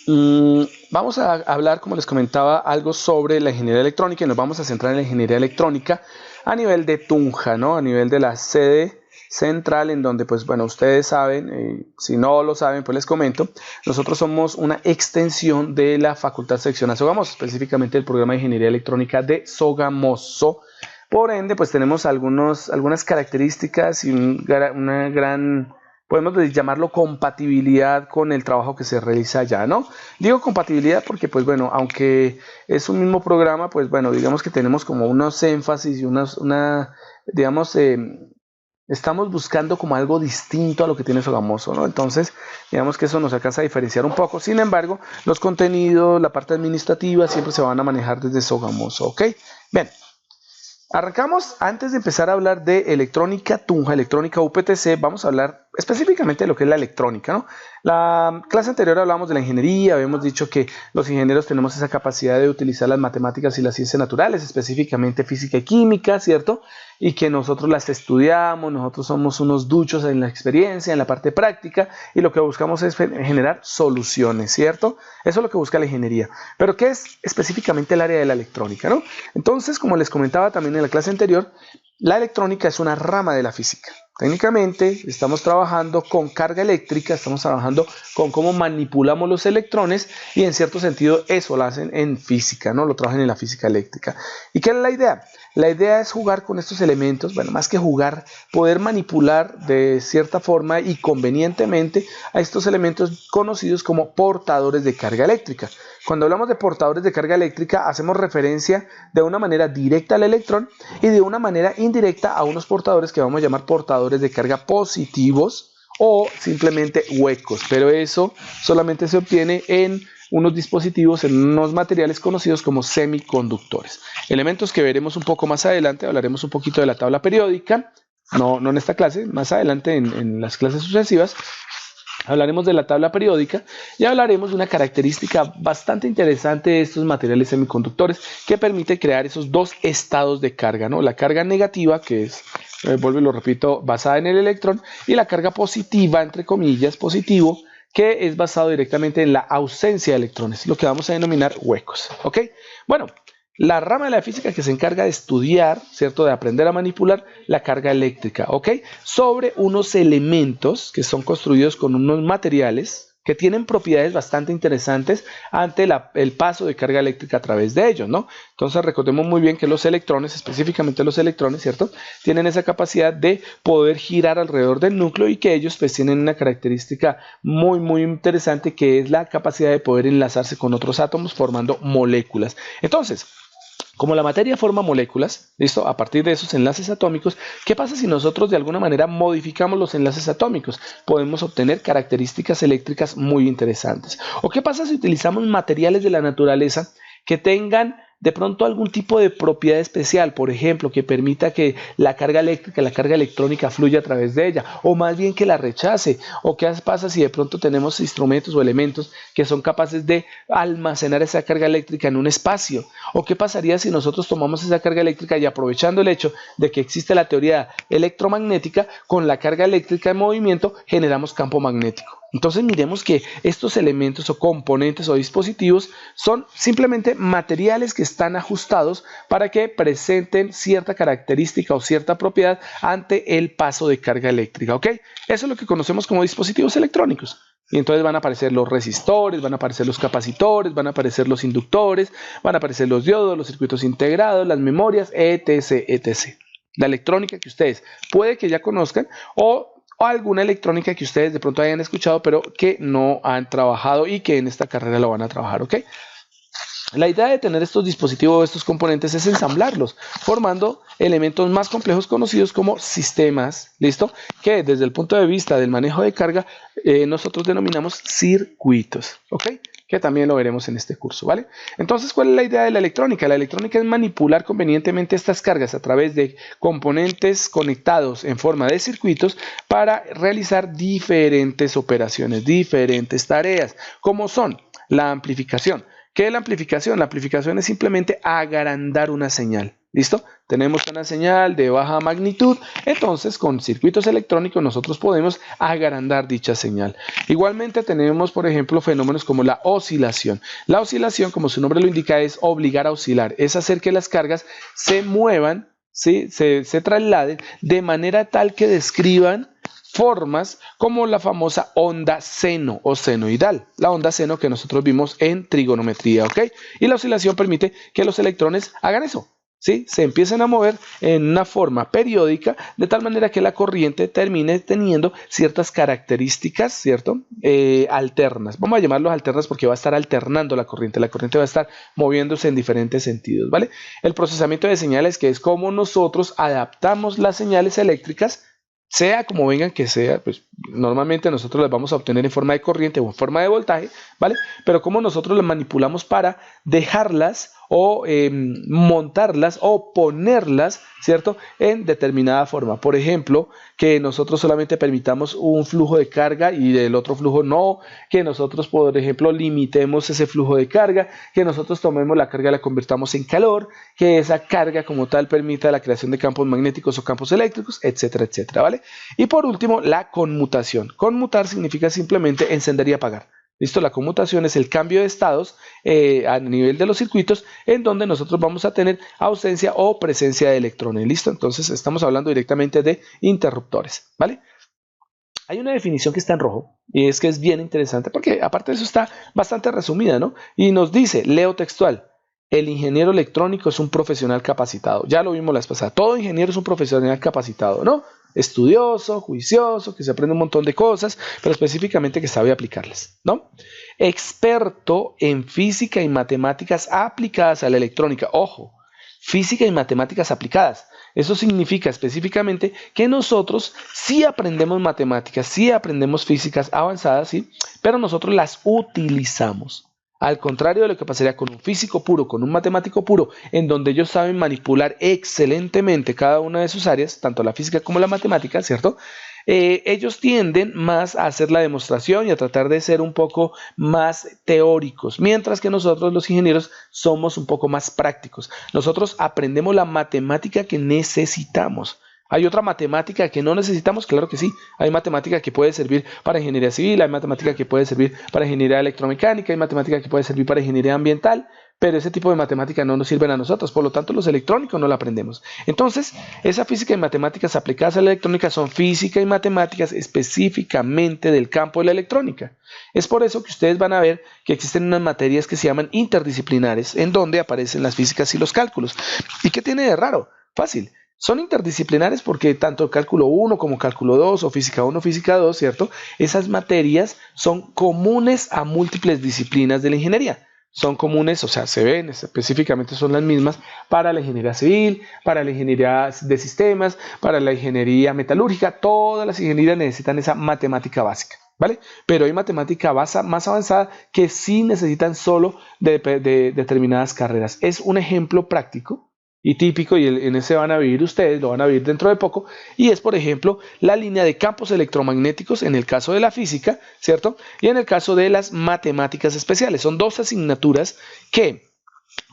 Vamos a hablar, como les comentaba, algo sobre la ingeniería electrónica y nos vamos a centrar en la ingeniería electrónica a nivel de Tunja, ¿no? A nivel de la sede central en donde, pues bueno, ustedes saben, si no lo saben, pues les comento, nosotros somos una extensión de la Facultad Seccional Sogamoso, específicamente el programa de ingeniería electrónica de Sogamoso. Por ende, pues tenemos algunas características y una gran, podemos llamarlo compatibilidad con el trabajo que se realiza allá, ¿no? Digo compatibilidad porque, pues bueno, aunque es un mismo programa, pues bueno, digamos que tenemos como unos énfasis y digamos, estamos buscando como algo distinto a lo que tiene Sogamoso, ¿no? Entonces, digamos que eso nos alcanza a diferenciar un poco. Sin embargo, los contenidos, la parte administrativa siempre se van a manejar desde Sogamoso, ¿ok? Bien. Arrancamos, antes de empezar a hablar de electrónica Tunja, electrónica UPTC, vamos a hablar específicamente de lo que es la electrónica, ¿no? La clase anterior hablamos de la ingeniería, habíamos dicho que los ingenieros tenemos esa capacidad de utilizar las matemáticas y las ciencias naturales, específicamente física y química, ¿cierto? Y que nosotros las estudiamos, nosotros somos unos duchos en la experiencia, en la parte práctica, y lo que buscamos es generar soluciones, ¿cierto? Eso es lo que busca la ingeniería. Pero ¿qué es específicamente el área de la electrónica, no? Entonces, como les comentaba también en la clase anterior, la electrónica es una rama de la física. Técnicamente estamos trabajando con carga eléctrica, estamos trabajando con cómo manipulamos los electrones y en cierto sentido eso lo hacen en física, ¿no? Lo trabajan en la física eléctrica. ¿Y qué es la idea? La idea es jugar con estos elementos, bueno, más que jugar, poder manipular de cierta forma y convenientemente a estos elementos conocidos como portadores de carga eléctrica. Cuando hablamos de portadores de carga eléctrica, hacemos referencia de una manera directa al electrón y de una manera indirecta a unos portadores que vamos a llamar portadores de carga positivos o simplemente huecos, pero eso solamente se obtiene en unos dispositivos, en unos materiales conocidos como semiconductores. Elementos que veremos un poco más adelante, hablaremos un poquito de la tabla periódica, no en esta clase, más adelante en las clases sucesivas. Hablaremos de la tabla periódica y hablaremos de una característica bastante interesante de estos materiales semiconductores que permite crear esos dos estados de carga, ¿no? La carga negativa, que es, vuelvo y lo repito, basada en el electrón, y la carga positiva, entre comillas, positivo, que es basado directamente en la ausencia de electrones, lo que vamos a denominar huecos, ¿ok? Bueno, la rama de la física que se encarga de estudiar, ¿cierto? De aprender a manipular la carga eléctrica, ¿ok? Sobre unos elementos que son construidos con unos materiales que tienen propiedades bastante interesantes ante el paso de carga eléctrica a través de ellos, ¿no? Entonces recordemos muy bien que los electrones, específicamente los electrones, ¿cierto? Tienen esa capacidad de poder girar alrededor del núcleo y que ellos pues tienen una característica muy interesante que es la capacidad de poder enlazarse con otros átomos formando moléculas. Entonces, como la materia forma moléculas, ¿listo? A partir de esos enlaces atómicos, ¿qué pasa si nosotros de alguna manera modificamos los enlaces atómicos? Podemos obtener características eléctricas muy interesantes. ¿O qué pasa si utilizamos materiales de la naturaleza que tengan de pronto algún tipo de propiedad especial, por ejemplo, que permita que la carga eléctrica, la carga electrónica fluya a través de ella, o más bien que la rechace? ¿O qué pasa si de pronto tenemos instrumentos o elementos que son capaces de almacenar esa carga eléctrica en un espacio? ¿O qué pasaría si nosotros tomamos esa carga eléctrica y aprovechando el hecho de que existe la teoría electromagnética, con la carga eléctrica en movimiento generamos campo magnético? Entonces miremos que estos elementos o componentes o dispositivos son simplemente materiales que están ajustados para que presenten cierta característica o cierta propiedad ante el paso de carga eléctrica, ¿ok? Eso es lo que conocemos como dispositivos electrónicos. Y entonces van a aparecer los resistores, van a aparecer los capacitores, van a aparecer los inductores, van a aparecer los diodos, los circuitos integrados, las memorias, etc. La electrónica que ustedes puede que ya conozcan o alguna electrónica que ustedes de pronto hayan escuchado pero que no han trabajado y que en esta carrera lo van a trabajar, ¿ok? La idea de tener estos dispositivos, estos componentes, es ensamblarlos, formando elementos más complejos conocidos como sistemas, ¿listo? Que desde el punto de vista del manejo de carga, nosotros denominamos circuitos, ¿ok? Que también lo veremos en este curso, ¿vale? Entonces, ¿cuál es la idea de la electrónica? La electrónica es manipular convenientemente estas cargas a través de componentes conectados en forma de circuitos para realizar diferentes operaciones, diferentes tareas, como son la amplificación. ¿Qué es la amplificación? La amplificación es simplemente agrandar una señal, ¿Listo? Tenemos una señal de baja magnitud, entonces con circuitos electrónicos nosotros podemos agrandar dicha señal. Igualmente tenemos, por ejemplo, fenómenos como la oscilación. La oscilación, como su nombre lo indica, es obligar a oscilar, es hacer que las cargas se muevan, ¿sí? se trasladen de manera tal que describan formas como la famosa onda seno o senoidal, la onda seno que nosotros vimos en trigonometría, ¿ok? Y la oscilación permite que los electrones hagan eso, ¿sí? Se empiezan a mover en una forma periódica de tal manera que la corriente termine teniendo ciertas características, ¿cierto? Alternas. Vamos a llamarlos alternas porque va a estar alternando la corriente va a estar moviéndose en diferentes sentidos, ¿vale? El procesamiento de señales, que es como nosotros adaptamos las señales eléctricas, sea como vengan que sea, pues normalmente nosotros las vamos a obtener en forma de corriente o en forma de voltaje, ¿vale? Pero como nosotros las manipulamos para dejarlas o montarlas o ponerlas, ¿cierto? En determinada forma. Por ejemplo, que nosotros solamente permitamos un flujo de carga y del otro flujo no, que nosotros, por ejemplo, limitemos ese flujo de carga, que nosotros tomemos la carga y la convirtamos en calor, que esa carga como tal permita la creación de campos magnéticos o campos eléctricos, etcétera, etcétera, ¿vale? Y por último, la conmutación. Conmutar significa simplemente encender y apagar. ¿Listo? La conmutación es el cambio de estados a nivel de los circuitos en donde nosotros vamos a tener ausencia o presencia de electrones. ¿Listo? Entonces estamos hablando directamente de interruptores, ¿vale? Hay una definición que está en rojo y es que es bien interesante porque aparte de eso está bastante resumida, ¿no? Y nos dice, leo textual, el ingeniero electrónico es un profesional capacitado. Ya lo vimos la vez pasada, todo ingeniero es un profesional capacitado, ¿no? Estudioso, juicioso, que se aprende un montón de cosas, pero específicamente que sabe aplicarlas, ¿no? Experto en física y matemáticas aplicadas a la electrónica. Ojo, física y matemáticas aplicadas. Eso significa específicamente que nosotros sí aprendemos matemáticas, sí aprendemos físicas avanzadas, ¿sí? Pero nosotros las utilizamos. Al contrario de lo que pasaría con un físico puro, con un matemático puro, en donde ellos saben manipular excelentemente cada una de sus áreas, tanto la física como la matemática, ¿cierto? Ellos tienden más a hacer la demostración y a tratar de ser un poco más teóricos, mientras que nosotros los ingenieros somos un poco más prácticos. Nosotros aprendemos la matemática que necesitamos. ¿Hay otra matemática que no necesitamos? Claro que sí. Hay matemática que puede servir para ingeniería civil, hay matemática que puede servir para ingeniería electromecánica, hay matemática que puede servir para ingeniería ambiental, pero ese tipo de matemática no nos sirven a nosotros, por lo tanto los electrónicos no la aprendemos. Entonces, esa física y matemáticas aplicadas a la electrónica son física y matemáticas específicamente del campo de la electrónica. Es por eso que ustedes van a ver que existen unas materias que se llaman interdisciplinares, en donde aparecen las físicas y los cálculos. ¿Y qué tiene de raro? Fácil. Son interdisciplinares porque tanto cálculo 1 como cálculo 2 o física 1 o física 2, ¿cierto? Esas materias son comunes a múltiples disciplinas de la ingeniería. Son comunes, o sea, se ven, específicamente son las mismas para la ingeniería civil, para la ingeniería de sistemas, para la ingeniería metalúrgica. Todas las ingenierías necesitan esa matemática básica, ¿vale? Pero hay matemática más avanzada que sí necesitan solo de determinadas carreras. Es un ejemplo práctico y típico, y en ese van a vivir ustedes, lo van a vivir dentro de poco, y es, por ejemplo, la línea de campos electromagnéticos en el caso de la física, ¿cierto? Y en el caso de las matemáticas especiales. Son dos asignaturas que,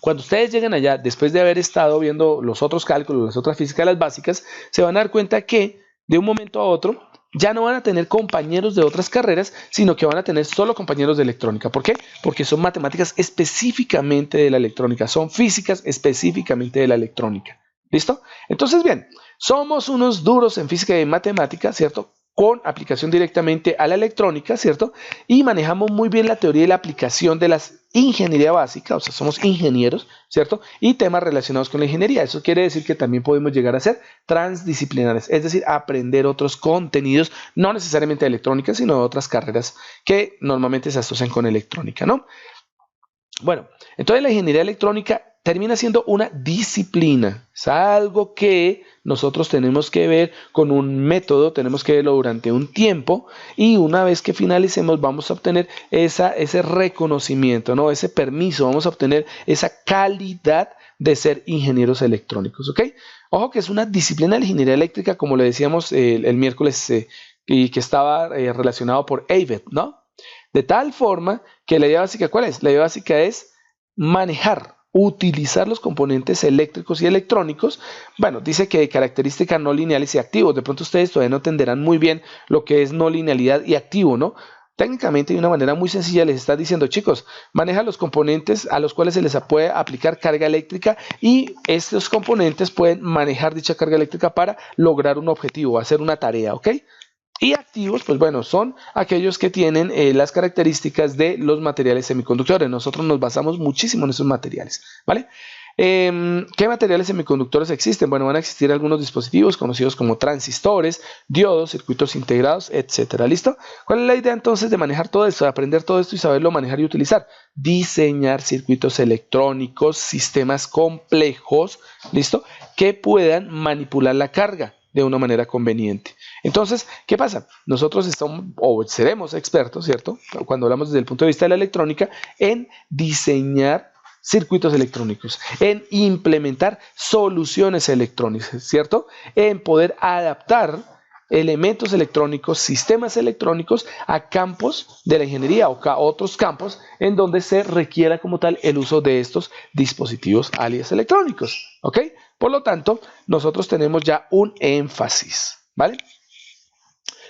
cuando ustedes lleguen allá, después de haber estado viendo los otros cálculos, las otras físicas, las básicas, se van a dar cuenta que de un momento a otro ya no van a tener compañeros de otras carreras, sino que van a tener solo compañeros de electrónica. ¿Por qué? Porque son matemáticas específicamente de la electrónica, son físicas específicamente de la electrónica. ¿Listo? Entonces, bien, somos unos duros en física y matemática, ¿cierto? Con aplicación directamente a la electrónica, ¿cierto? Y manejamos muy bien la teoría y la aplicación de las ingeniería básica, o sea, somos ingenieros, ¿cierto? Y temas relacionados con la ingeniería. Eso quiere decir que también podemos llegar a ser transdisciplinares, es decir, aprender otros contenidos, no necesariamente de electrónica, sino de otras carreras que normalmente se asocian con electrónica, ¿no? Bueno, entonces la ingeniería electrónica termina siendo una disciplina, es algo que nosotros tenemos que ver con un método, tenemos que verlo durante un tiempo y una vez que finalicemos vamos a obtener ese reconocimiento, ¿no? Ese permiso, vamos a obtener esa calidad de ser ingenieros electrónicos, ¿ok? Ojo que es una disciplina de la ingeniería eléctrica, como le decíamos el miércoles y que estaba relacionado por AVET, ¿no? De tal forma que la idea básica, ¿cuál es? La idea básica es manejar utilizar los componentes eléctricos y electrónicos. Bueno, dice que de características no lineales y activos. De pronto ustedes todavía no entenderán muy bien lo que es no linealidad y activo, ¿no? Técnicamente, de una manera muy sencilla, les está diciendo, chicos, maneja los componentes a los cuales se les puede aplicar carga eléctrica y estos componentes pueden manejar dicha carga eléctrica para lograr un objetivo, hacer una tarea, ¿ok? Y activos, pues bueno, son aquellos que tienen las características de los materiales semiconductores. Nosotros nos basamos muchísimo en esos materiales, ¿vale? ¿Qué materiales semiconductores existen? Bueno, van a existir algunos dispositivos conocidos como transistores, diodos, circuitos integrados, etcétera. ¿Listo? ¿Cuál es la idea entonces de manejar todo esto, de aprender todo esto y saberlo manejar y utilizar? Diseñar circuitos electrónicos, sistemas complejos, ¿listo? Que puedan manipular la carga de una manera conveniente. Entonces, ¿qué pasa? Nosotros estamos o seremos expertos, ¿cierto? Cuando hablamos desde el punto de vista de la electrónica, en diseñar circuitos electrónicos, en implementar soluciones electrónicas, ¿cierto? En poder adaptar elementos electrónicos, sistemas electrónicos a campos de la ingeniería o a otros campos en donde se requiera como tal el uso de estos dispositivos alias electrónicos, ¿ok? Por lo tanto, nosotros tenemos ya un énfasis, ¿vale?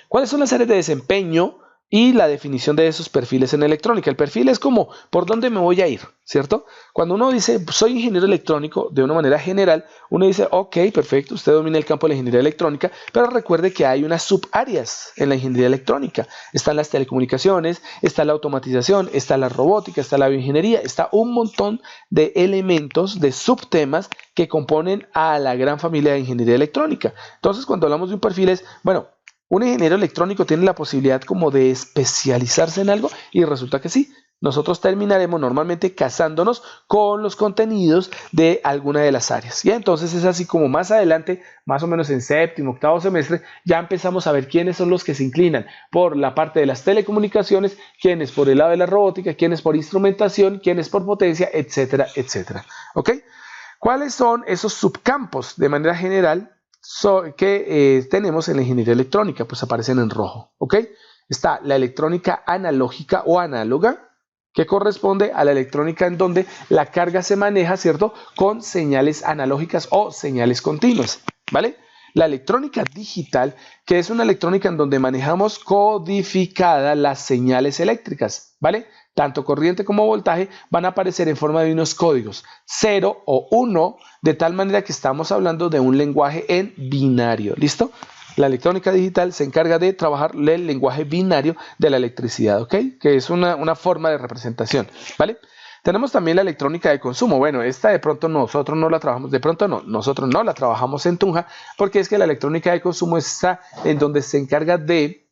¿Cuáles son las áreas de desempeño y la definición de esos perfiles en electrónica? El perfil es como por dónde me voy a ir, ¿cierto? Cuando uno dice soy ingeniero electrónico, de una manera general, uno dice ok, perfecto, usted domina el campo de la ingeniería electrónica, pero recuerde que hay unas subáreas en la ingeniería electrónica. Están las telecomunicaciones, está la automatización, está la robótica, está la bioingeniería, está un montón de elementos, de subtemas que componen a la gran familia de ingeniería electrónica. Entonces, cuando hablamos de un perfil es, bueno, un ingeniero electrónico tiene la posibilidad como de especializarse en algo y resulta que sí. Nosotros terminaremos normalmente casándonos con los contenidos de alguna de las áreas. Y entonces es así como más adelante, más o menos en séptimo, octavo semestre, ya empezamos a ver quiénes son los que se inclinan por la parte de las telecomunicaciones, quiénes por el lado de la robótica, quiénes por instrumentación, quiénes por potencia, etcétera, etcétera. ¿Ok? ¿Cuáles son esos subcampos de manera general que tenemos en la ingeniería electrónica? Pues aparecen en rojo, ¿ok? Está la electrónica analógica o análoga, que corresponde a la electrónica en donde la carga se maneja, ¿cierto? Con señales analógicas o señales continuas, ¿vale? La electrónica digital, que es una electrónica en donde manejamos codificadas las señales eléctricas, ¿vale? Tanto corriente como voltaje van a aparecer en forma de unos códigos 0 o 1, de tal manera que estamos hablando de un lenguaje en binario, ¿listo? La electrónica digital se encarga de trabajar el lenguaje binario de la electricidad, ¿ok? Que es una forma de representación, ¿vale? Tenemos también la electrónica de consumo. Bueno, esta de pronto nosotros no la trabajamos, nosotros no la trabajamos en Tunja, porque es que la electrónica de consumo está en donde se encarga de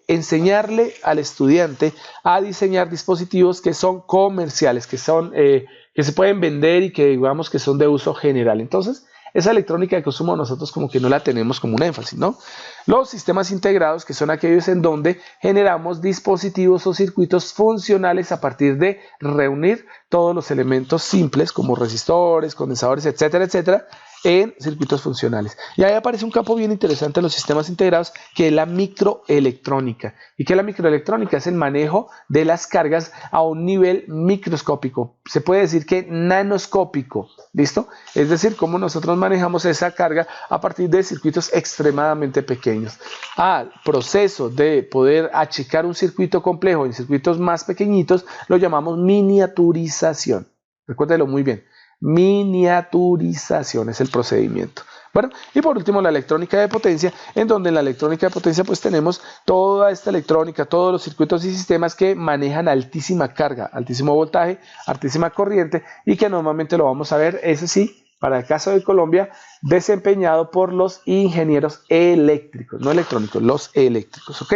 enseñarle al estudiante a diseñar dispositivos que son comerciales, que se pueden vender y que digamos que son de uso general. Entonces, esa electrónica de consumo nosotros como que no la tenemos como un énfasis, ¿no? Los sistemas integrados, que son aquellos en donde generamos dispositivos o circuitos funcionales a partir de reunir todos los elementos simples como resistores, condensadores, etcétera, etcétera, en circuitos funcionales. Y ahí aparece un campo bien interesante en los sistemas integrados, que es la microelectrónica. ¿Y qué es la microelectrónica? Es el manejo de las cargas a un nivel microscópico. Se puede decir que nanoscópico, ¿listo? Es decir, cómo nosotros manejamos esa carga a partir de circuitos extremadamente pequeños. Al proceso de poder achicar un circuito complejo en circuitos más pequeñitos, lo llamamos miniaturización. Recuérdelo muy bien. Miniaturización es el procedimiento. Bueno, y por último la electrónica de potencia, en donde en la electrónica de potencia pues tenemos toda esta electrónica, todos los circuitos y sistemas que manejan altísima carga, altísimo voltaje, altísima corriente, y que normalmente lo vamos a ver, ese sí, para el caso de Colombia, desempeñado por los ingenieros eléctricos, no electrónicos, los eléctricos, ¿ok?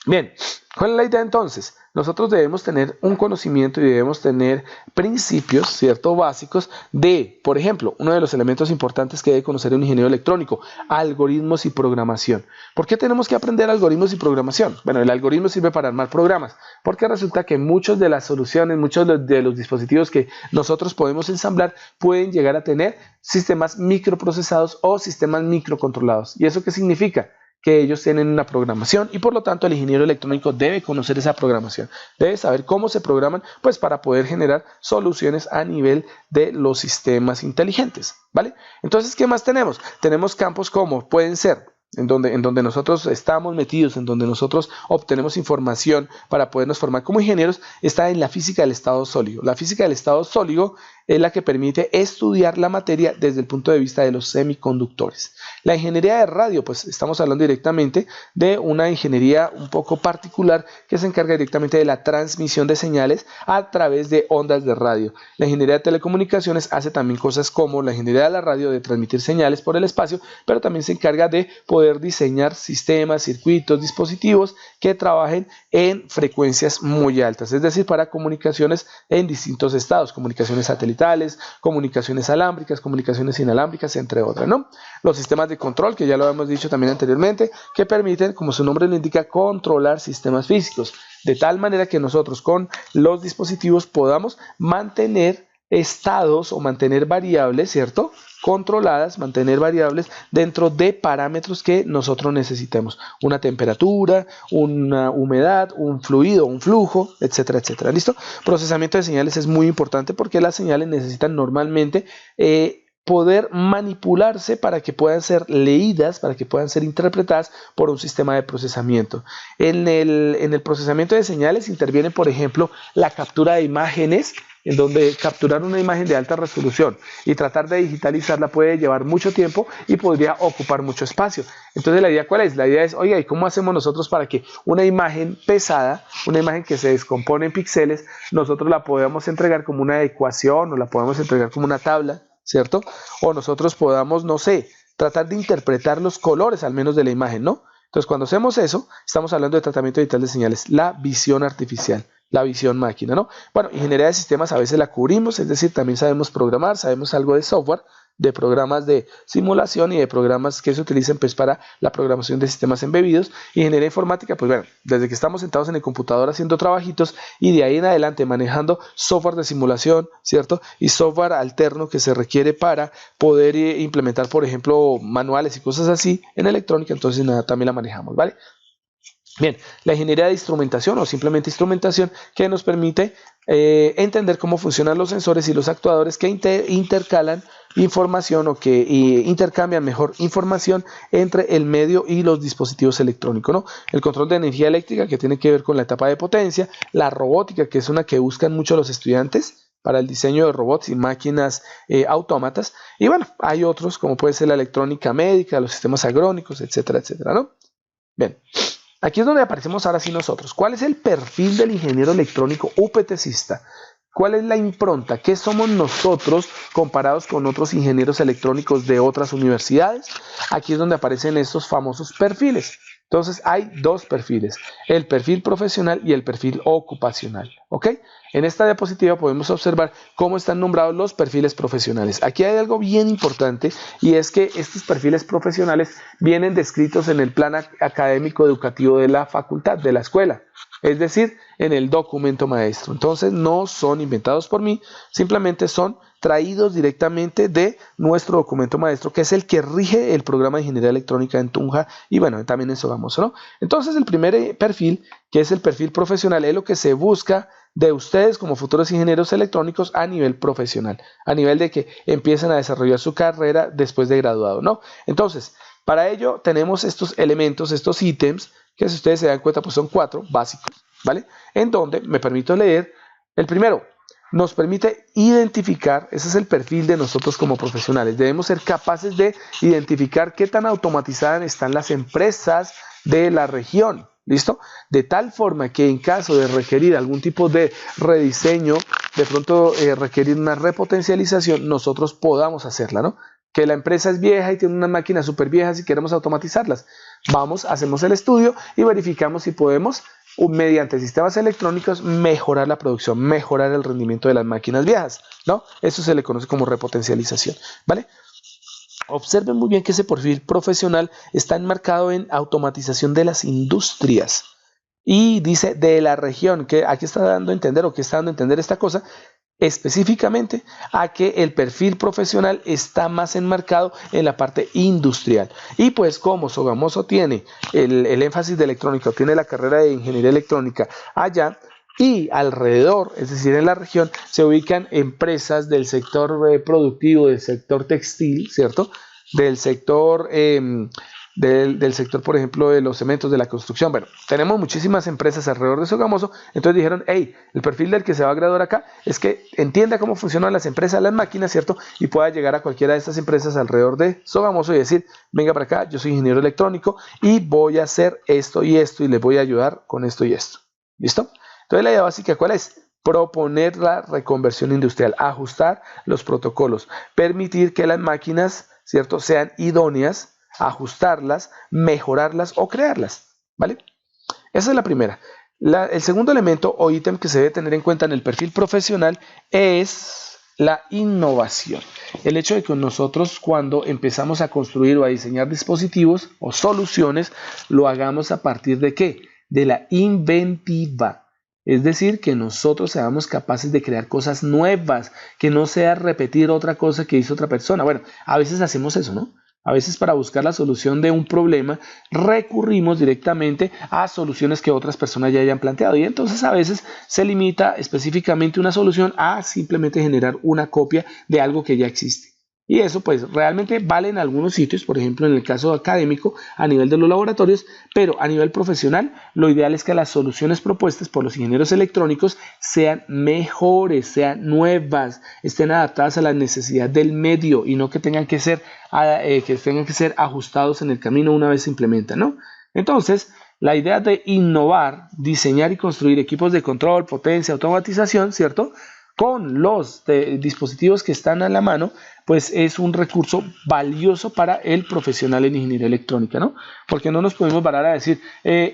Bien, ¿cuál es la idea entonces? Nosotros debemos tener un conocimiento y debemos tener principios, ¿cierto? Básicos de, por ejemplo, uno de los elementos importantes que debe conocer un ingeniero electrónico, algoritmos y programación. ¿Por qué tenemos que aprender algoritmos y programación? Bueno, el algoritmo sirve para armar programas, porque resulta que muchas de las soluciones, muchos de los dispositivos que nosotros podemos ensamblar pueden llegar a tener sistemas microprocesados o sistemas microcontrolados. ¿Y eso qué significa? que ellos tienen una programación y por lo tanto el ingeniero electrónico debe conocer esa programación, debe saber cómo se programan, pues para poder generar soluciones a nivel de los sistemas inteligentes, ¿vale? Entonces, ¿qué más tenemos? Tenemos campos como pueden ser en donde nosotros estamos metidos, en donde nosotros obtenemos información para podernos formar como ingenieros, está en la física del estado sólido. La física del estado sólido es la que permite estudiar la materia desde el punto de vista de los semiconductores. La ingeniería de radio, pues estamos hablando directamente de una ingeniería un poco particular que se encarga directamente de la transmisión de señales a través de ondas de radio. La ingeniería de telecomunicaciones hace también cosas como la ingeniería de la radio, de transmitir señales por el espacio, pero también se encarga de poder diseñar sistemas, circuitos, dispositivos que trabajen en frecuencias muy altas, es decir, para comunicaciones en distintos estados, comunicaciones satelitales, comunicaciones alámbricas, comunicaciones inalámbricas, entre otras, ¿no? Los sistemas de control, que ya lo hemos dicho también anteriormente, que permiten, como su nombre lo indica, controlar sistemas físicos, de tal manera que nosotros con los dispositivos podamos mantener estados o mantener variables, ¿cierto?, controladas, mantener variables dentro de parámetros que nosotros necesitemos, una temperatura, una humedad, un fluido, un flujo, etcétera, etcétera. ¿Listo? Procesamiento de señales es muy importante porque las señales necesitan normalmente poder manipularse para que puedan ser leídas, para que puedan ser interpretadas por un sistema de procesamiento. En el procesamiento de señales interviene, por ejemplo, la captura de imágenes, en donde capturar una imagen de alta resolución y tratar de digitalizarla puede llevar mucho tiempo y podría ocupar mucho espacio. Entonces, ¿la idea cuál es? La idea es, oiga, ¿y cómo hacemos nosotros para que una imagen pesada, una imagen que se descompone en píxeles, nosotros la podamos entregar como una ecuación o la podamos entregar como una tabla, ¿cierto? O nosotros podamos, no sé, tratar de interpretar los colores al menos de la imagen, ¿no? Entonces, cuando hacemos eso, estamos hablando de tratamiento digital de señales, la visión artificial, la visión máquina, ¿no? Bueno, ingeniería de sistemas a veces la cubrimos, es decir, también sabemos programar, sabemos algo de software, de programas de simulación y de programas que se utilizan pues para la programación de sistemas embebidos. Ingeniería informática, pues bueno, desde que estamos sentados en el computador haciendo trabajitos y de ahí en adelante manejando software de simulación, ¿cierto? Y software alterno que se requiere para poder implementar, por ejemplo, manuales y cosas así en electrónica, entonces nada, también la manejamos, ¿vale? Bien, la ingeniería de instrumentación o simplemente instrumentación que nos permite entender cómo funcionan los sensores y los actuadores que intercalan información o que intercambian mejor información entre el medio y los dispositivos electrónicos, ¿no? El control de energía eléctrica que tiene que ver con la etapa de potencia, la robótica que es una que buscan mucho los estudiantes para el diseño de robots y máquinas autómatas, y bueno, hay otros como puede ser la electrónica médica, los sistemas agrónicos, etcétera, etcétera, ¿no? Bien. Aquí es donde aparecemos ahora sí nosotros. ¿Cuál es el perfil del ingeniero electrónico UPTcista? ¿Cuál es la impronta? ¿Qué somos nosotros comparados con otros ingenieros electrónicos de otras universidades? Aquí es donde aparecen estos famosos perfiles. Entonces hay dos perfiles, el perfil profesional y el perfil ocupacional, ¿ok? En esta diapositiva podemos observar cómo están nombrados los perfiles profesionales. Aquí hay algo bien importante y es que estos perfiles profesionales vienen descritos en el plan académico educativo de la facultad, de la escuela, es decir, en el documento maestro. Entonces no son inventados por mí, simplemente son traídos directamente de nuestro documento maestro, que es el que rige el programa de ingeniería electrónica en Tunja, y bueno, también eso vamos, ¿no? Entonces el primer perfil, que es el perfil profesional, es lo que se busca de ustedes como futuros ingenieros electrónicos a nivel profesional, a nivel de que empiecen a desarrollar su carrera después de graduado, ¿no? Entonces, para ello tenemos estos elementos, estos ítems, que si ustedes se dan cuenta, pues son 4 básicos, ¿vale? En donde me permito leer el primero. Nos permite identificar, ese es el perfil de nosotros como profesionales. Debemos ser capaces de identificar qué tan automatizadas están las empresas de la región, ¿listo? De tal forma que en caso de requerir algún tipo de rediseño, de pronto requerir una repotencialización, nosotros podamos hacerla, ¿no? Que la empresa es vieja y tiene unas máquinas súper viejas y queremos automatizarlas. Vamos, hacemos el estudio y verificamos si podemos mediante sistemas electrónicos mejorar la producción, mejorar el rendimiento de las máquinas viejas, ¿no? Eso se le conoce como repotencialización, ¿vale? Observen muy bien que ese perfil profesional está enmarcado en automatización de las industrias y dice de la región, que aquí está dando a entender o que está dando a entender esta cosa, específicamente a que el perfil profesional está más enmarcado en la parte industrial. Y pues como Sogamoso tiene el énfasis de electrónica, tiene la carrera de ingeniería electrónica allá, y alrededor, es decir, en la región, se ubican empresas del sector productivo, del sector textil, ¿cierto? Del sector, del sector, por ejemplo, de los cementos, de la construcción. Bueno, tenemos muchísimas empresas alrededor de Sogamoso, entonces dijeron, hey, el perfil del que se va a graduar acá es que entienda cómo funcionan las empresas, las máquinas, ¿cierto? Y pueda llegar a cualquiera de estas empresas alrededor de Sogamoso y decir, venga para acá, yo soy ingeniero electrónico y voy a hacer esto y les voy a ayudar con esto y esto. ¿Listo? Entonces la idea básica, ¿cuál es? Proponer la reconversión industrial, ajustar los protocolos, permitir que las máquinas, ¿cierto?, sean idóneas, ajustarlas, mejorarlas o crearlas, ¿vale? Esa es la primera. El segundo elemento o ítem que se debe tener en cuenta en el perfil profesional es la innovación. El hecho de que nosotros cuando empezamos a construir o a diseñar dispositivos o soluciones, lo hagamos a partir de ¿qué? De la inventiva. Es decir, que nosotros seamos capaces de crear cosas nuevas, que no sea repetir otra cosa que hizo otra persona. Bueno, a veces hacemos eso, ¿no? A veces para buscar la solución de un problema recurrimos directamente a soluciones que otras personas ya hayan planteado y entonces a veces se limita específicamente una solución a simplemente generar una copia de algo que ya existe. Y eso pues realmente vale en algunos sitios, por ejemplo en el caso académico a nivel de los laboratorios, pero a nivel profesional lo ideal es que las soluciones propuestas por los ingenieros electrónicos sean mejores, sean nuevas, estén adaptadas a la necesidad del medio y no que tengan que ser ajustados en el camino una vez se implementan, ¿no? Entonces, la idea de innovar, diseñar y construir equipos de control, potencia, automatización, ¿cierto?, con los dispositivos que están a la mano, pues es un recurso valioso para el profesional en ingeniería electrónica, ¿no? Porque no nos podemos parar a decir,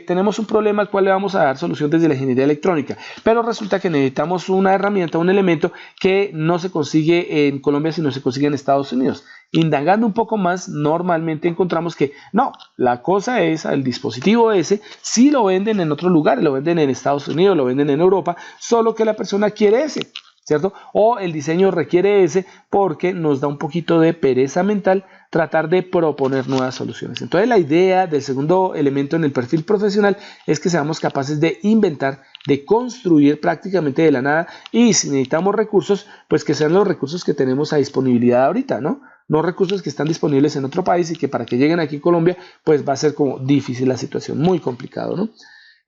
tenemos un problema al cual le vamos a dar solución desde la ingeniería electrónica, pero resulta que necesitamos una herramienta, un elemento que no se consigue en Colombia, sino se consigue en Estados Unidos. Indagando un poco más, normalmente encontramos que no, la cosa es, el dispositivo ese, sí lo venden en otros lugares, lo venden en Estados Unidos, lo venden en Europa, solo que la persona quiere ese, ¿cierto? O el diseño requiere ese porque nos da un poquito de pereza mental tratar de proponer nuevas soluciones. Entonces la idea del segundo elemento en el perfil profesional es que seamos capaces de inventar, de construir prácticamente de la nada y si necesitamos recursos, pues que sean los recursos que tenemos a disponibilidad ahorita, ¿no? No recursos que están disponibles en otro país y que para que lleguen aquí a Colombia, pues va a ser como difícil la situación, muy complicado, ¿no?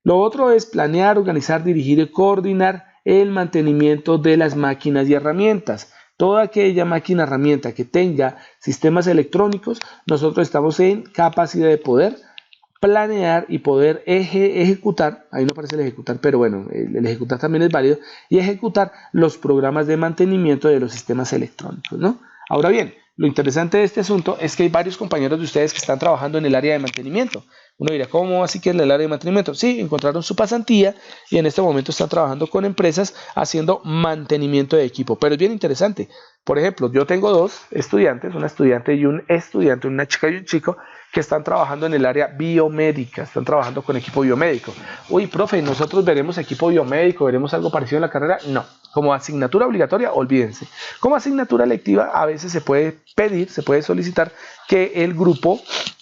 Lo otro es planear, organizar, dirigir y coordinar el mantenimiento de las máquinas y herramientas. Toda aquella máquina herramienta que tenga sistemas electrónicos, nosotros estamos en capacidad de poder planear y poder ejecutar, ahí no aparece el ejecutar, pero bueno, el ejecutar también es válido, y ejecutar los programas de mantenimiento de los sistemas electrónicos, ¿no? Ahora bien, lo interesante de este asunto es que hay varios compañeros de ustedes que están trabajando en el área de mantenimiento. Uno dirá, ¿cómo así que en el área de mantenimiento? Sí, encontraron su pasantía y en este momento están trabajando con empresas haciendo mantenimiento de equipo. Pero es bien interesante. Por ejemplo, yo tengo dos estudiantes, una estudiante y un estudiante, una chica y un chico, que están trabajando en el área biomédica, están trabajando con equipo biomédico. Uy, profe, ¿nosotros veremos equipo biomédico, veremos algo parecido en la carrera? No. Como asignatura obligatoria, olvídense. Como asignatura lectiva, a veces se puede pedir, se puede solicitar que el grupo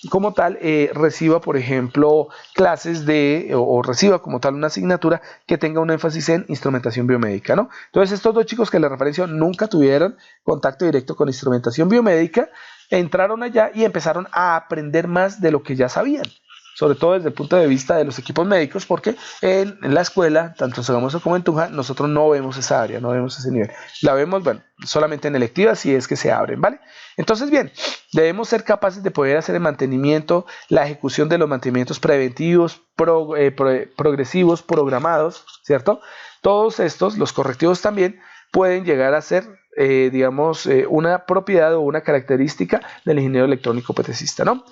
como tal reciba, por ejemplo, clases o reciba como tal una asignatura que tenga un énfasis en instrumentación biomédica, ¿no? Entonces, estos dos chicos que les referencio nunca tuvieron contacto directo con instrumentación biomédica, entraron allá y empezaron a aprender más de lo que ya sabían. Sobre todo desde el punto de vista de los equipos médicos, porque en la escuela, tanto en Sogamoso como en Tunja, nosotros no vemos esa área, no vemos ese nivel. La vemos, bueno, solamente en electivas si es que se abren, ¿vale? Entonces, bien, debemos ser capaces de poder hacer el mantenimiento, la ejecución de los mantenimientos preventivos, progresivos, programados, ¿cierto? Todos estos, los correctivos también, pueden llegar a ser, una propiedad o una característica del ingeniero electrónico PTCista, ¿no?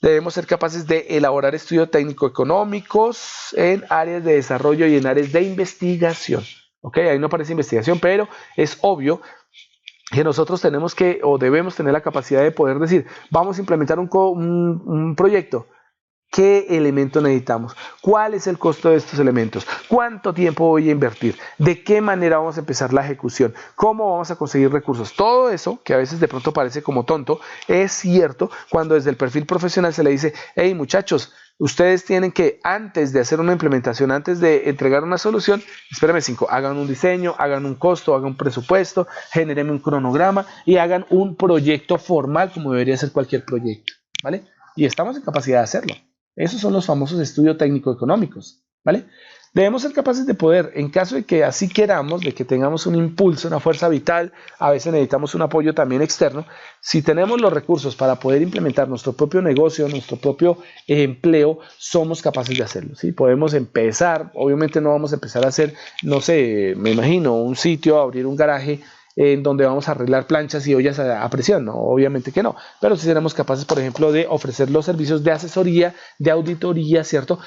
Debemos ser capaces de elaborar estudios técnico-económicos en áreas de desarrollo y en áreas de investigación. ¿Ok? Ahí no aparece investigación, pero es obvio que nosotros tenemos que o debemos tener la capacidad de poder decir, vamos a implementar un proyecto. ¿Qué elementos necesitamos? ¿Cuál es el costo de estos elementos? ¿Cuánto tiempo voy a invertir? ¿De qué manera vamos a empezar la ejecución? ¿Cómo vamos a conseguir recursos? Todo eso, que a veces de pronto parece como tonto, es cierto cuando desde el perfil profesional se le dice, hey muchachos, ustedes tienen que, antes de hacer una implementación, antes de entregar una solución, espérenme 5, hagan un diseño, hagan un costo, hagan un presupuesto, generen un cronograma y hagan un proyecto formal como debería ser cualquier proyecto, ¿vale? Y estamos en capacidad de hacerlo. Esos son los famosos estudios técnico-económicos, ¿vale? Debemos ser capaces de poder, en caso de que así queramos, de que tengamos un impulso, una fuerza vital, a veces necesitamos un apoyo también externo. Si tenemos los recursos para poder implementar nuestro propio negocio, nuestro propio empleo, somos capaces de hacerlo, ¿sí? Podemos empezar, obviamente no vamos a empezar a hacer, no sé, me imagino, un sitio, abrir un garaje, en donde vamos a arreglar planchas y ollas a presión, ¿no? Obviamente que no, pero sí seremos capaces, por ejemplo, de ofrecer los servicios de asesoría, de auditoría, ¿cierto?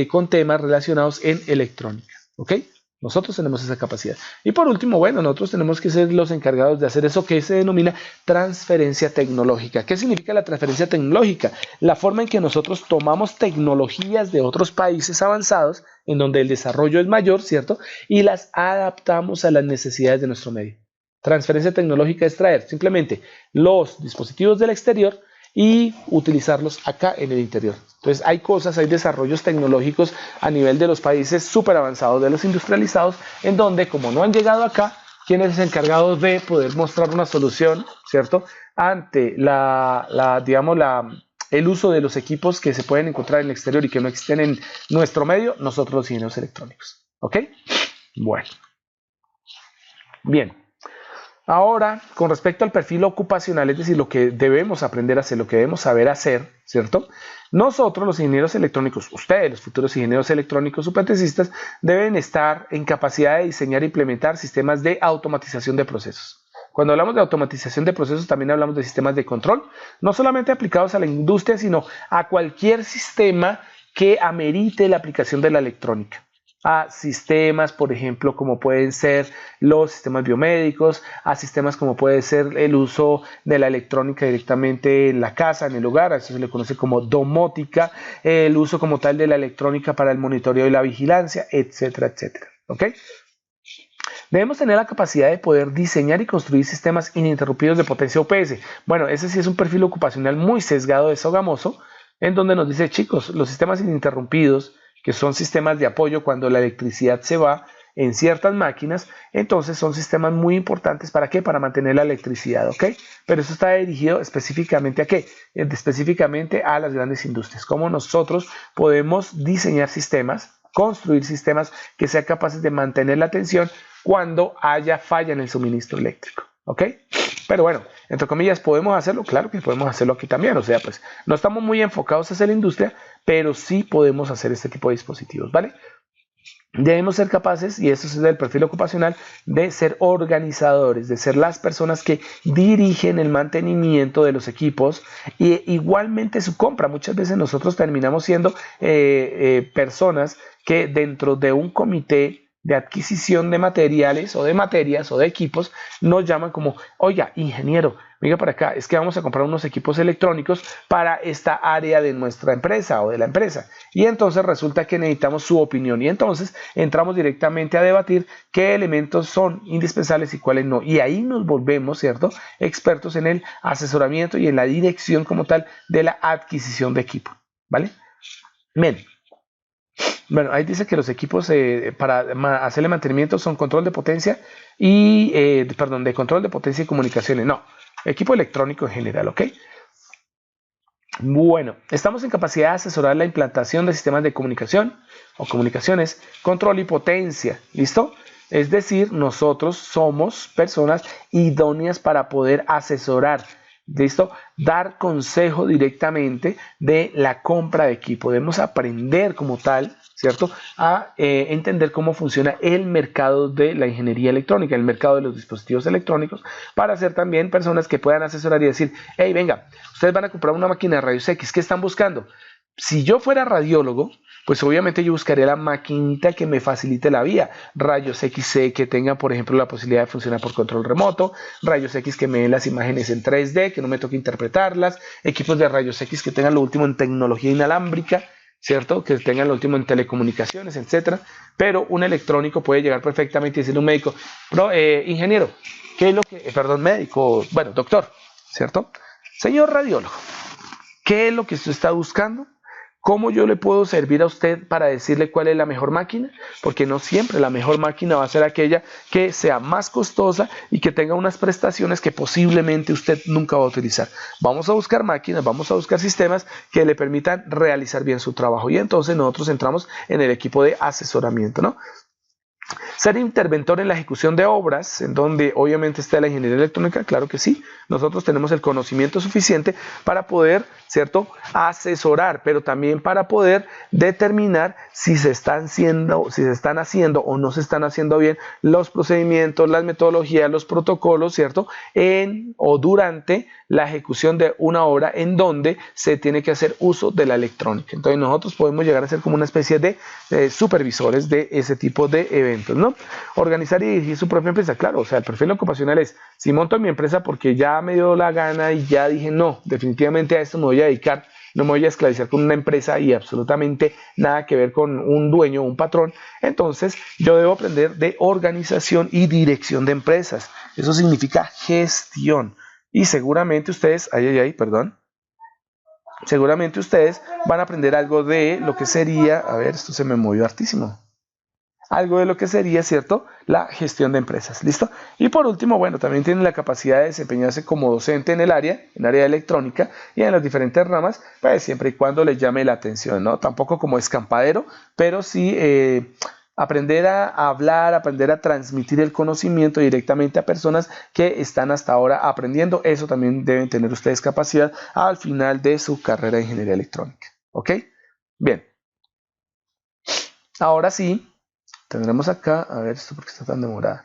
Con temas relacionados en electrónica, ¿ok? Nosotros tenemos esa capacidad. Y por último, bueno, nosotros tenemos que ser los encargados de hacer eso que se denomina transferencia tecnológica. ¿Qué significa la transferencia tecnológica? La forma en que nosotros tomamos tecnologías de otros países avanzados, en donde el desarrollo es mayor, ¿cierto? Y las adaptamos a las necesidades de nuestro medio. Transferencia tecnológica es traer simplemente los dispositivos del exterior y utilizarlos acá en el interior. Entonces hay cosas, hay desarrollos tecnológicos a nivel de los países súper avanzados, de los industrializados, en donde como no han llegado acá, ¿quién es el encargado de poder mostrar una solución, ¿cierto? Ante el uso de los equipos que se pueden encontrar en el exterior y que no existen en nuestro medio, nosotros los ingenieros electrónicos. ¿Ok? Bueno. Bien. Ahora, con respecto al perfil ocupacional, es decir, lo que debemos aprender a hacer, lo que debemos saber hacer, ¿cierto? Nosotros, los ingenieros electrónicos, ustedes, los futuros ingenieros electrónicos supratencistas, deben estar en capacidad de diseñar e implementar sistemas de automatización de procesos. Cuando hablamos de automatización de procesos, también hablamos de sistemas de control, no solamente aplicados a la industria, sino a cualquier sistema que amerite la aplicación de la electrónica. A sistemas, por ejemplo, como pueden ser los sistemas biomédicos, a sistemas como puede ser el uso de la electrónica directamente en la casa, en el hogar, a eso se le conoce como domótica, el uso como tal de la electrónica para el monitoreo y la vigilancia, etcétera, etcétera. ¿Ok? Debemos tener la capacidad de poder diseñar y construir sistemas ininterrumpidos de potencia UPS. Bueno, ese sí es un perfil ocupacional muy sesgado de Sogamoso, en donde nos dice, chicos, los sistemas ininterrumpidos, que son sistemas de apoyo cuando la electricidad se va en ciertas máquinas, entonces son sistemas muy importantes. ¿Para qué? Para mantener la electricidad, ¿ok? Pero eso está dirigido específicamente ¿a qué? Específicamente a las grandes industrias. Cómo nosotros podemos diseñar sistemas, construir sistemas que sean capaces de mantener la tensión cuando haya falla en el suministro eléctrico, ¿ok? Pero bueno, entre comillas, ¿podemos hacerlo? Claro que podemos hacerlo aquí también, o sea, pues no estamos muy enfocados hacia la industria, pero sí podemos hacer este tipo de dispositivos, ¿vale? Debemos ser capaces, y eso es el perfil ocupacional, de ser organizadores, de ser las personas que dirigen el mantenimiento de los equipos y igualmente su compra. Muchas veces nosotros terminamos siendo personas que dentro de un comité de adquisición de materiales o de materias o de equipos nos llaman como, oiga, ingeniero, venga para acá, es que vamos a comprar unos equipos electrónicos para esta área de nuestra empresa o de la empresa. Y entonces resulta que necesitamos su opinión y entonces entramos directamente a debatir qué elementos son indispensables y cuáles no. Y ahí nos volvemos, ¿cierto?, expertos en el asesoramiento y en la dirección como tal de la adquisición de equipo, ¿vale? Bien. Bueno, ahí dice que los equipos para hacerle mantenimiento son control de potencia y, de control de potencia y comunicaciones. No, equipo electrónico en general, ¿ok? Bueno, estamos en capacidad de asesorar la implantación de sistemas de comunicación o comunicaciones, control y potencia, ¿listo? Es decir, nosotros somos personas idóneas para poder asesorar, ¿listo? Dar consejo directamente de la compra de equipo. Debemos aprender como tal, ¿cierto?, a entender cómo funciona el mercado de la ingeniería electrónica, el mercado de los dispositivos electrónicos, para ser también personas que puedan asesorar y decir, hey, venga, ustedes van a comprar una máquina de rayos X, ¿qué están buscando? Si yo fuera radiólogo, pues obviamente yo buscaría la maquinita que me facilite la vía, rayos X que tenga, por ejemplo, la posibilidad de funcionar por control remoto, rayos X que me den las imágenes en 3D, que no me toque interpretarlas, equipos de rayos X que tengan lo último en tecnología inalámbrica, ¿cierto? Que tengan lo último en telecomunicaciones, etcétera. Pero un electrónico puede llegar perfectamente y decirle a un médico, ingeniero, ¿qué es lo que, perdón, médico, bueno, doctor, ¿cierto? Señor radiólogo, ¿qué es lo que usted está buscando? ¿Cómo yo le puedo servir a usted para decirle cuál es la mejor máquina? Porque no siempre la mejor máquina va a ser aquella que sea más costosa y que tenga unas prestaciones que posiblemente usted nunca va a utilizar. Vamos a buscar máquinas, vamos a buscar sistemas que le permitan realizar bien su trabajo. Y entonces nosotros entramos en el equipo de asesoramiento, ¿no? Ser interventor en la ejecución de obras, en donde obviamente está la ingeniería electrónica, claro que sí. Nosotros tenemos el conocimiento suficiente para poder, ¿cierto?, asesorar, pero también para poder determinar si se están haciendo o no se están haciendo bien los procedimientos, las metodologías, los protocolos, ¿cierto?, en o durante la ejecución de una obra en donde se tiene que hacer uso de la electrónica. Entonces nosotros podemos llegar a ser como una especie de supervisores de ese tipo de eventos, ¿no? Organizar y dirigir su propia empresa, claro, o sea, el perfil ocupacional es, si monto mi empresa porque ya me dio la gana y ya dije, no, definitivamente a esto me voy a dedicar, no me voy a esclavizar con una empresa y absolutamente nada que ver con un dueño o un patrón, entonces yo debo aprender de organización y dirección de empresas. Eso significa gestión. Y seguramente ustedes, seguramente ustedes van a aprender algo de lo que sería, a ver, esto se me movió hartísimo. Algo de lo que sería, ¿cierto?, la gestión de empresas, ¿listo? Y por último, bueno, también tienen la capacidad de desempeñarse como docente en área de electrónica y en las diferentes ramas, pues siempre y cuando les llame la atención, ¿no? Tampoco como escampadero, pero sí aprender a hablar, aprender a transmitir el conocimiento directamente a personas que están hasta ahora aprendiendo. Eso también deben tener ustedes capacidad al final de su carrera de ingeniería electrónica, ¿ok? Bien, ahora sí. Tendremos acá, a ver esto porque está tan demorada.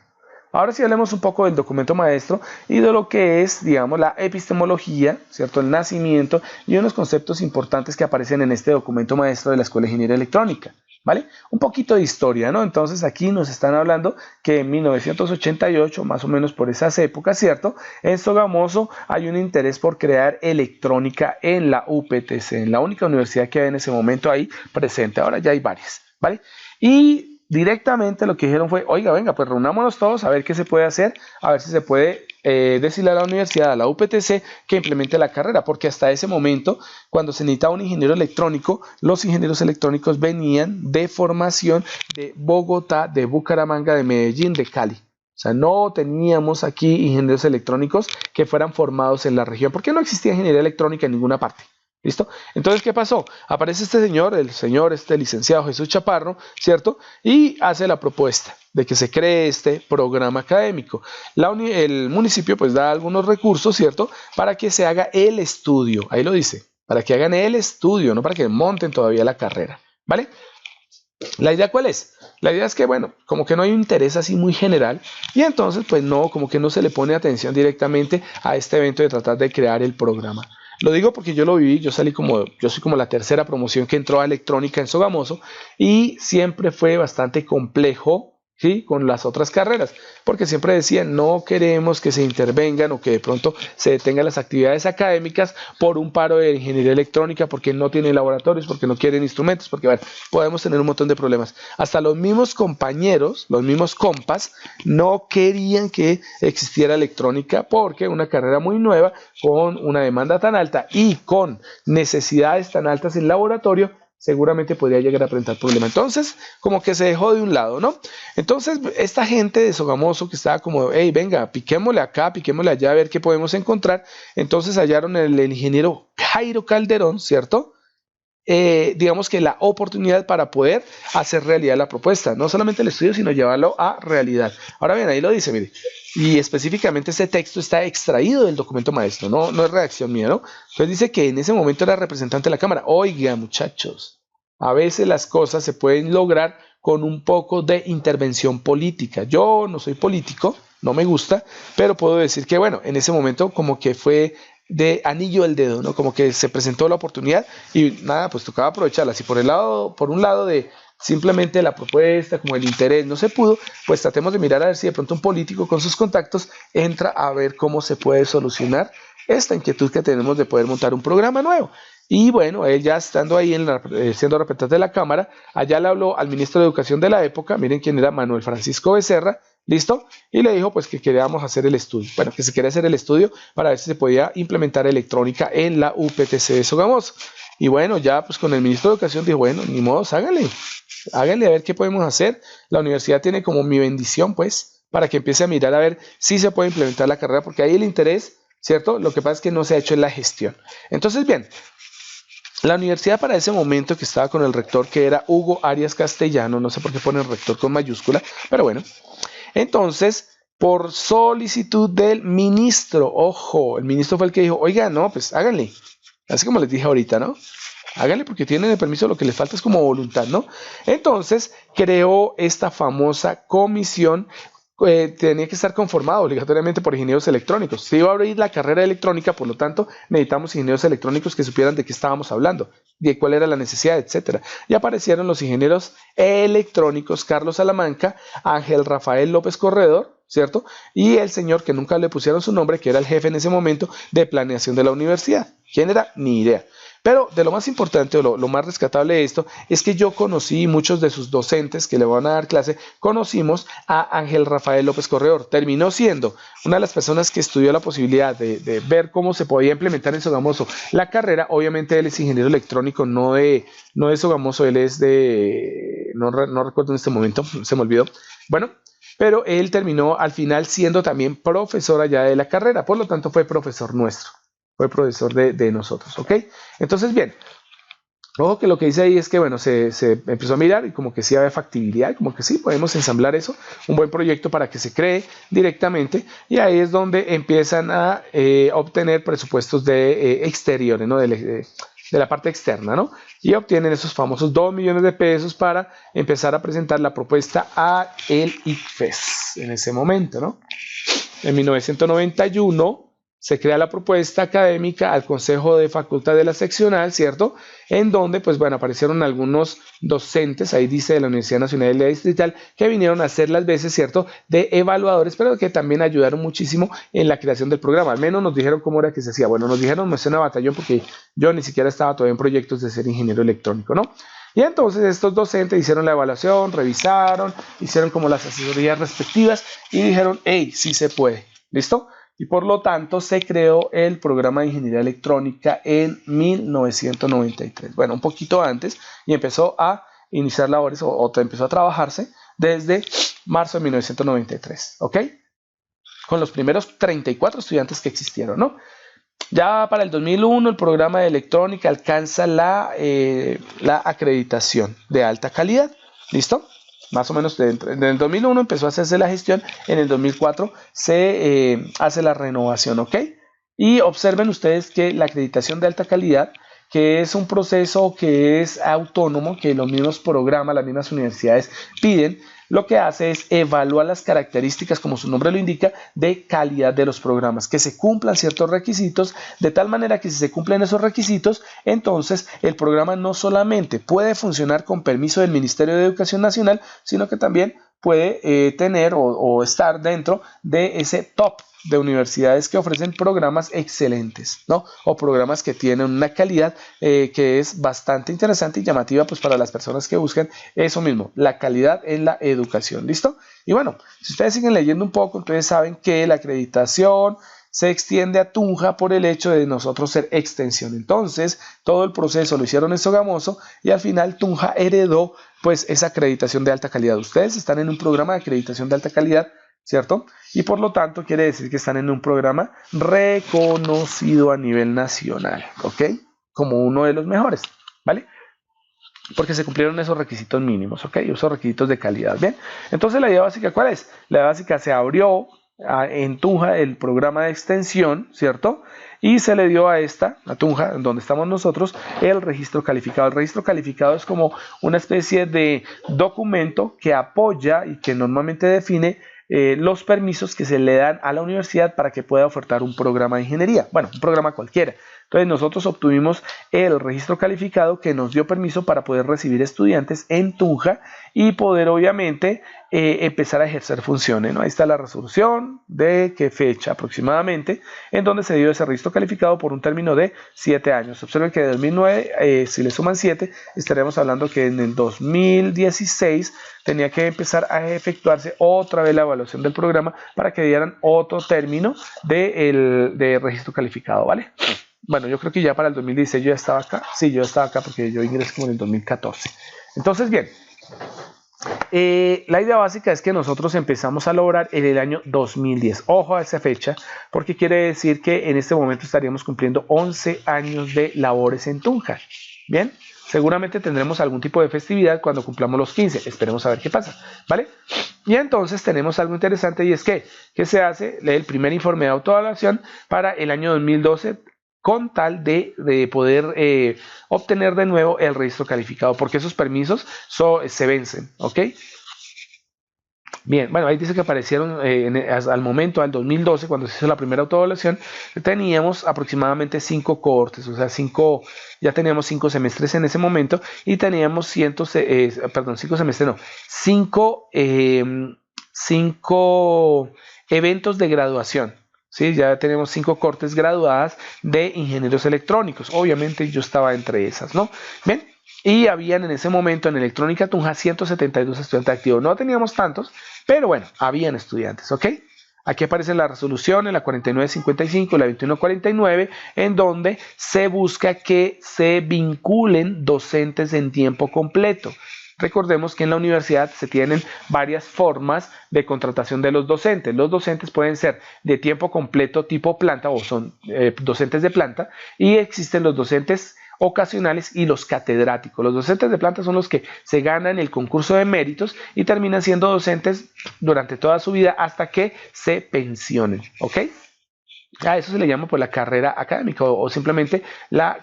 Ahora sí hablemos un poco del documento maestro y de lo que es, digamos, la epistemología, ¿cierto? El nacimiento y unos conceptos importantes que aparecen en este documento maestro de la Escuela de Ingeniería Electrónica, ¿vale? Un poquito de historia, ¿no? Entonces aquí nos están hablando que en 1988, más o menos por esas épocas, ¿cierto? En Sogamoso hay un interés por crear electrónica en la UPTC, en la única universidad que había en ese momento ahí presente. Ahora ya hay varias, ¿vale? Y directamente lo que dijeron fue, oiga, venga, pues reunámonos todos a ver qué se puede hacer, a ver si se puede decirle a la universidad, a la UPTC, que implemente la carrera, porque hasta ese momento, cuando se necesitaba un ingeniero electrónico, los ingenieros electrónicos venían de formación de Bogotá, de Bucaramanga, de Medellín, de Cali. O sea, no teníamos aquí ingenieros electrónicos que fueran formados en la región, porque no existía ingeniería electrónica en ninguna parte. ¿Listo? Entonces, ¿qué pasó? Aparece este señor, este licenciado Jesús Chaparro, ¿cierto? Y hace la propuesta de que se cree este programa académico. El municipio pues da algunos recursos, ¿cierto? Para que se haga el estudio, ahí lo dice, para que hagan el estudio, no para que monten todavía la carrera, ¿vale? ¿La idea cuál es? La idea es que, bueno, como que no hay un interés así muy general y entonces pues no, como que no se le pone atención directamente a este evento de tratar de crear el programa. Lo digo porque yo lo viví, yo soy como la tercera promoción que entró a electrónica en Sogamoso y siempre fue bastante complejo, ¿sí?, con las otras carreras, porque siempre decían no queremos que se intervengan o que de pronto se detengan las actividades académicas por un paro de ingeniería electrónica, porque no tienen laboratorios, porque no quieren instrumentos, porque bueno, podemos tener un montón de problemas. Hasta los mismos compañeros, los mismos compas, no querían que existiera electrónica porque una carrera muy nueva, con una demanda tan alta y con necesidades tan altas en laboratorio, seguramente podría llegar a presentar problemas. Entonces, como que se dejó de un lado, ¿no? Entonces, esta gente de Sogamoso que estaba como, hey, venga, piquémosle acá, piquémosle allá, a ver qué podemos encontrar. Entonces hallaron el ingeniero Jairo Calderón, ¿cierto? Digamos que la oportunidad para poder hacer realidad la propuesta, no solamente el estudio, sino llevarlo a realidad. Ahora bien, ahí lo dice, mire, y específicamente este texto está extraído del documento maestro, no es redacción mía, ¿no? Entonces dice que en ese momento era representante de la Cámara. Oiga, muchachos, a veces las cosas se pueden lograr con un poco de intervención política. Yo no soy político, no me gusta, pero puedo decir que, bueno, en ese momento como que fue de anillo al dedo, ¿no? Como que se presentó la oportunidad y nada, pues tocaba aprovecharla. Si por un lado de simplemente la propuesta, como el interés no se pudo, pues tratemos de mirar a ver si de pronto un político con sus contactos entra a ver cómo se puede solucionar esta inquietud que tenemos de poder montar un programa nuevo. Y bueno, él ya estando ahí siendo representante de la Cámara, allá le habló al ministro de Educación de la época, miren quién era, Manuel Francisco Becerra, ¿listo? Y le dijo pues que queríamos hacer el estudio. Bueno, que se quería hacer el estudio para ver si se podía implementar electrónica en la UPTC de Sogamoso. Y bueno, ya pues con el ministro de Educación dijo, bueno, ni modo, háganle a ver qué podemos hacer. La universidad tiene como mi bendición pues, para que empiece a mirar a ver si se puede implementar la carrera, porque ahí el interés, ¿cierto? Lo que pasa es que no se ha hecho en la gestión. Entonces, bien, la universidad para ese momento que estaba con el rector, que era Hugo Arias Castellano, no sé por qué ponen rector con mayúscula, pero bueno. Entonces, por solicitud del ministro, ojo, el ministro fue el que dijo, oiga, no, pues háganle, así como les dije ahorita, ¿no? Háganle porque tienen el permiso, lo que les falta es como voluntad, ¿no? Entonces, creó esta famosa comisión. Tenía que estar conformado obligatoriamente por ingenieros electrónicos. Se iba a abrir la carrera electrónica, por lo tanto, necesitamos ingenieros electrónicos que supieran de qué estábamos hablando, de cuál era la necesidad, etcétera. Y aparecieron los ingenieros electrónicos Carlos Salamanca, Ángel Rafael López Corredor, ¿cierto? Y el señor que nunca le pusieron su nombre, que era el jefe en ese momento de planeación de la universidad. ¿Quién era? Ni idea. Pero de lo más importante o lo más rescatable de esto es que yo conocí muchos de sus docentes que le van a dar clase, conocimos a Ángel Rafael López Corredor. Terminó siendo una de las personas que estudió la posibilidad de ver cómo se podía implementar en Sogamoso la carrera. Obviamente él es ingeniero electrónico, no de Sogamoso, él es no recuerdo en este momento, se me olvidó. Bueno, pero él terminó al final siendo también profesor allá de la carrera, por lo tanto fue profesor nuestro. Fue profesor de nosotros, ¿ok? Entonces, bien, ojo que lo que dice ahí es que, bueno, se empezó a mirar y como que sí había factibilidad, como que sí, podemos ensamblar eso, un buen proyecto para que se cree directamente, y ahí es donde empiezan a obtener presupuestos de exteriores, ¿no? De la parte externa, ¿no? Y obtienen esos famosos 2 millones de pesos para empezar a presentar la propuesta a el ICFES en ese momento, ¿no? En 1991 se crea la propuesta académica al Consejo de Facultad de la Seccional, ¿cierto? En donde, pues bueno, aparecieron algunos docentes, ahí dice de la Universidad Nacional de la Distrital, que vinieron a hacer las veces, ¿cierto?, de evaluadores, pero que también ayudaron muchísimo en la creación del programa. Al menos nos dijeron cómo era que se hacía. Bueno, nos dijeron, me suena batallón porque yo ni siquiera estaba todavía en proyectos de ser ingeniero electrónico, ¿no? Y entonces estos docentes hicieron la evaluación, revisaron, hicieron como las asesorías respectivas y dijeron, hey, sí se puede, ¿listo? Y por lo tanto se creó el programa de ingeniería electrónica en 1993. Bueno, un poquito antes, y empezó a iniciar labores o empezó a trabajarse desde marzo de 1993, ¿ok? Con los primeros 34 estudiantes que existieron, ¿no? Ya para el 2001 el programa de electrónica alcanza la acreditación de alta calidad, ¿listo? Más o menos en el 2001 empezó a hacerse la gestión, en el 2004 se hace la renovación, ¿ok? Y observen ustedes que la acreditación de alta calidad, que es un proceso que es autónomo, que los mismos programas, las mismas universidades piden, lo que hace es evaluar las características, como su nombre lo indica, de calidad de los programas, que se cumplan ciertos requisitos, de tal manera que si se cumplen esos requisitos, entonces el programa no solamente puede funcionar con permiso del Ministerio de Educación Nacional, sino que también puede tener o estar dentro de ese top de universidades que ofrecen programas excelentes, ¿no? O programas que tienen una calidad que es bastante interesante y llamativa pues para las personas que buscan eso mismo, la calidad en la educación, ¿listo? Y bueno, si ustedes siguen leyendo un poco, entonces saben que la acreditación se extiende a Tunja por el hecho de nosotros ser extensión. Entonces, todo el proceso lo hicieron en Sogamoso y al final Tunja heredó pues esa acreditación de alta calidad. Ustedes están en un programa de acreditación de alta calidad, ¿cierto? Y por lo tanto quiere decir que están en un programa reconocido a nivel nacional, ¿ok? Como uno de los mejores, ¿vale? Porque se cumplieron esos requisitos mínimos, ¿ok? Esos requisitos de calidad, ¿bien? Entonces la idea básica, ¿cuál es? La idea básica se abrió en Tunja el programa de extensión, ¿cierto? Y se le dio a Tunja, donde estamos nosotros, el registro calificado. El registro calificado es como una especie de documento que apoya y que normalmente define los permisos que se le dan a la universidad para que pueda ofertar un programa de ingeniería. Bueno, un programa cualquiera. Entonces nosotros obtuvimos el registro calificado que nos dio permiso para poder recibir estudiantes en Tunja y poder obviamente empezar a ejercer funciones, ¿no? Ahí está la resolución de qué fecha aproximadamente, en donde se dio ese registro calificado por un término de 7 años. Observen que de 2009, si le suman 7, estaremos hablando que en el 2016 tenía que empezar a efectuarse otra vez la evaluación del programa para que dieran otro término de registro calificado, ¿vale? Bueno, yo creo que ya para el 2016 yo ya estaba acá. Sí, yo estaba acá porque yo ingresé como en el 2014. Entonces, bien. La idea básica es que nosotros empezamos a lograr en el año 2010. Ojo a esa fecha, porque quiere decir que en este momento estaríamos cumpliendo 11 años de labores en Tunja. Bien, seguramente tendremos algún tipo de festividad cuando cumplamos los 15. Esperemos a ver qué pasa, ¿vale? Y entonces tenemos algo interesante y es que se hace el primer informe de autoevaluación para el año 2012 con tal de poder obtener de nuevo el registro calificado, porque esos permisos se vencen, ¿ok? Bien, bueno, ahí dice que aparecieron al momento, al 2012, cuando se hizo la primera autoevaluación, teníamos aproximadamente 5 cohortes, o sea, ya teníamos 5 semestres en ese momento y teníamos 5 semestres, no, 5 eventos de graduación. Sí, ya tenemos 5 cortes graduadas de ingenieros electrónicos. Obviamente yo estaba entre esas, ¿no? Bien, y habían en ese momento en Electrónica Tunja 172 estudiantes activos. No teníamos tantos, pero bueno, habían estudiantes, ¿ok? Aquí aparecen las resoluciones, la 4955 y la 2149, en donde se busca que se vinculen docentes en tiempo completo. Recordemos que en la universidad se tienen varias formas de contratación de los docentes. Los docentes pueden ser de tiempo completo tipo planta o son docentes de planta y existen los docentes ocasionales y los catedráticos. Los docentes de planta son los que se ganan el concurso de méritos y terminan siendo docentes durante toda su vida hasta que se pensionen, ¿ok? A eso se le llama pues la carrera académica o simplemente la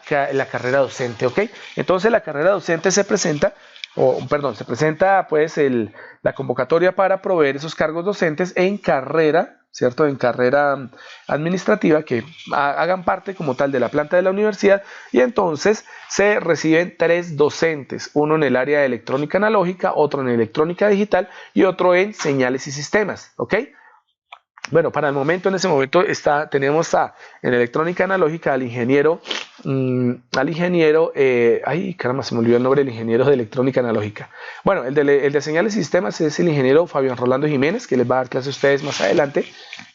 carrera docente, ¿ok? Entonces la carrera docente se presenta pues la convocatoria para proveer esos cargos docentes en carrera, ¿cierto? En carrera administrativa que hagan parte como tal de la planta de la universidad y entonces se reciben 3 docentes, uno en el área de electrónica analógica, otro en electrónica digital y otro en señales y sistemas, ¿ok? Bueno, para el momento, en ese momento tenemos en electrónica analógica al ingeniero, ay caramba, se me olvidó el nombre del ingeniero de electrónica analógica. Bueno, el de señales y sistemas es el ingeniero Fabián Rolando Jiménez, que les va a dar clase a ustedes más adelante,